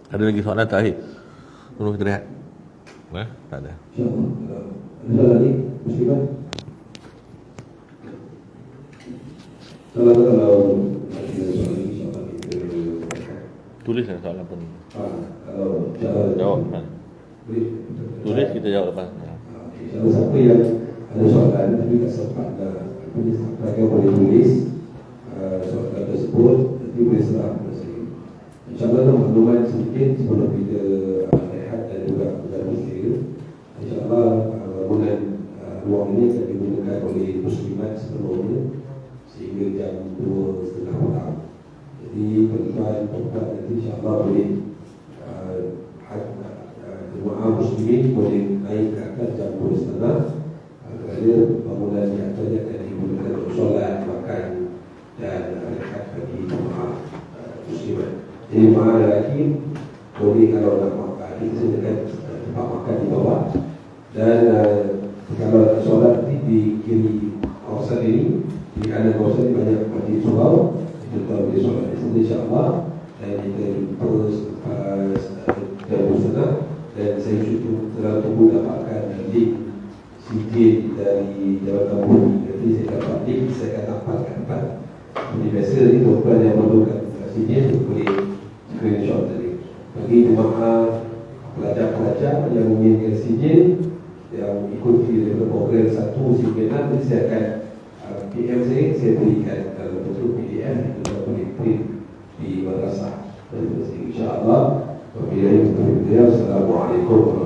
Ada lagi soalan terakhir? Tolong kita lihat. Tak ada. Ada lagi musibah? Kalau nanti ada soalan insyaAllah kita akan Tulislah soalan pun. kalau Jawab kan. Tulis kita jawab lepas. Kalau siapa yang ada soalan tapi tak sempat mereka boleh tulis soalan tersebut, nanti boleh serah kepada saya. InsyaAllah ada makluman sedikit sebelum kita lihat dan juga bermuslim. InsyaAllah bangunan ruang ini akan digunakan oleh muslimat sepenuhnya sehingga jam 2:30 petang. Jadi tuan-tuan nanti insyaAllah boleh jemaah muslimin boleh naik ke atas jam 2:30 kerana bangunan di atasnya akan digunakan untuk solat, makan dan rehat bagi jemaah muslimat. Jadi jemaah lelaki boleh kalau nak makan, kita sediakan tempat makan di bawah, dan kalau nak solat nanti di kiri kawasan ini, di kanan kawasan ini banyak masjid surau, kita boleh solat di sini insyaAllah. Dan kita terus jam 2:30. Dan saya telah tunggu dapatkan link sijil dari Jabatan Budi. Nanti saya dapat link, saya akan tampal kat depan. Seperti biasa ni tuan-tuan yang memerlukan sijil boleh screenshot tadi. Bagi jemaah pelajar-pelajar yang menginginkan sijil, yang ikuti daripada program 1 hingga 6, nanti saya akan PM saya berikan dalam bentuk PDF, kita boleh print di madrasah. InsyaAllah. Wabillahi taufiq. Assalamualaikum.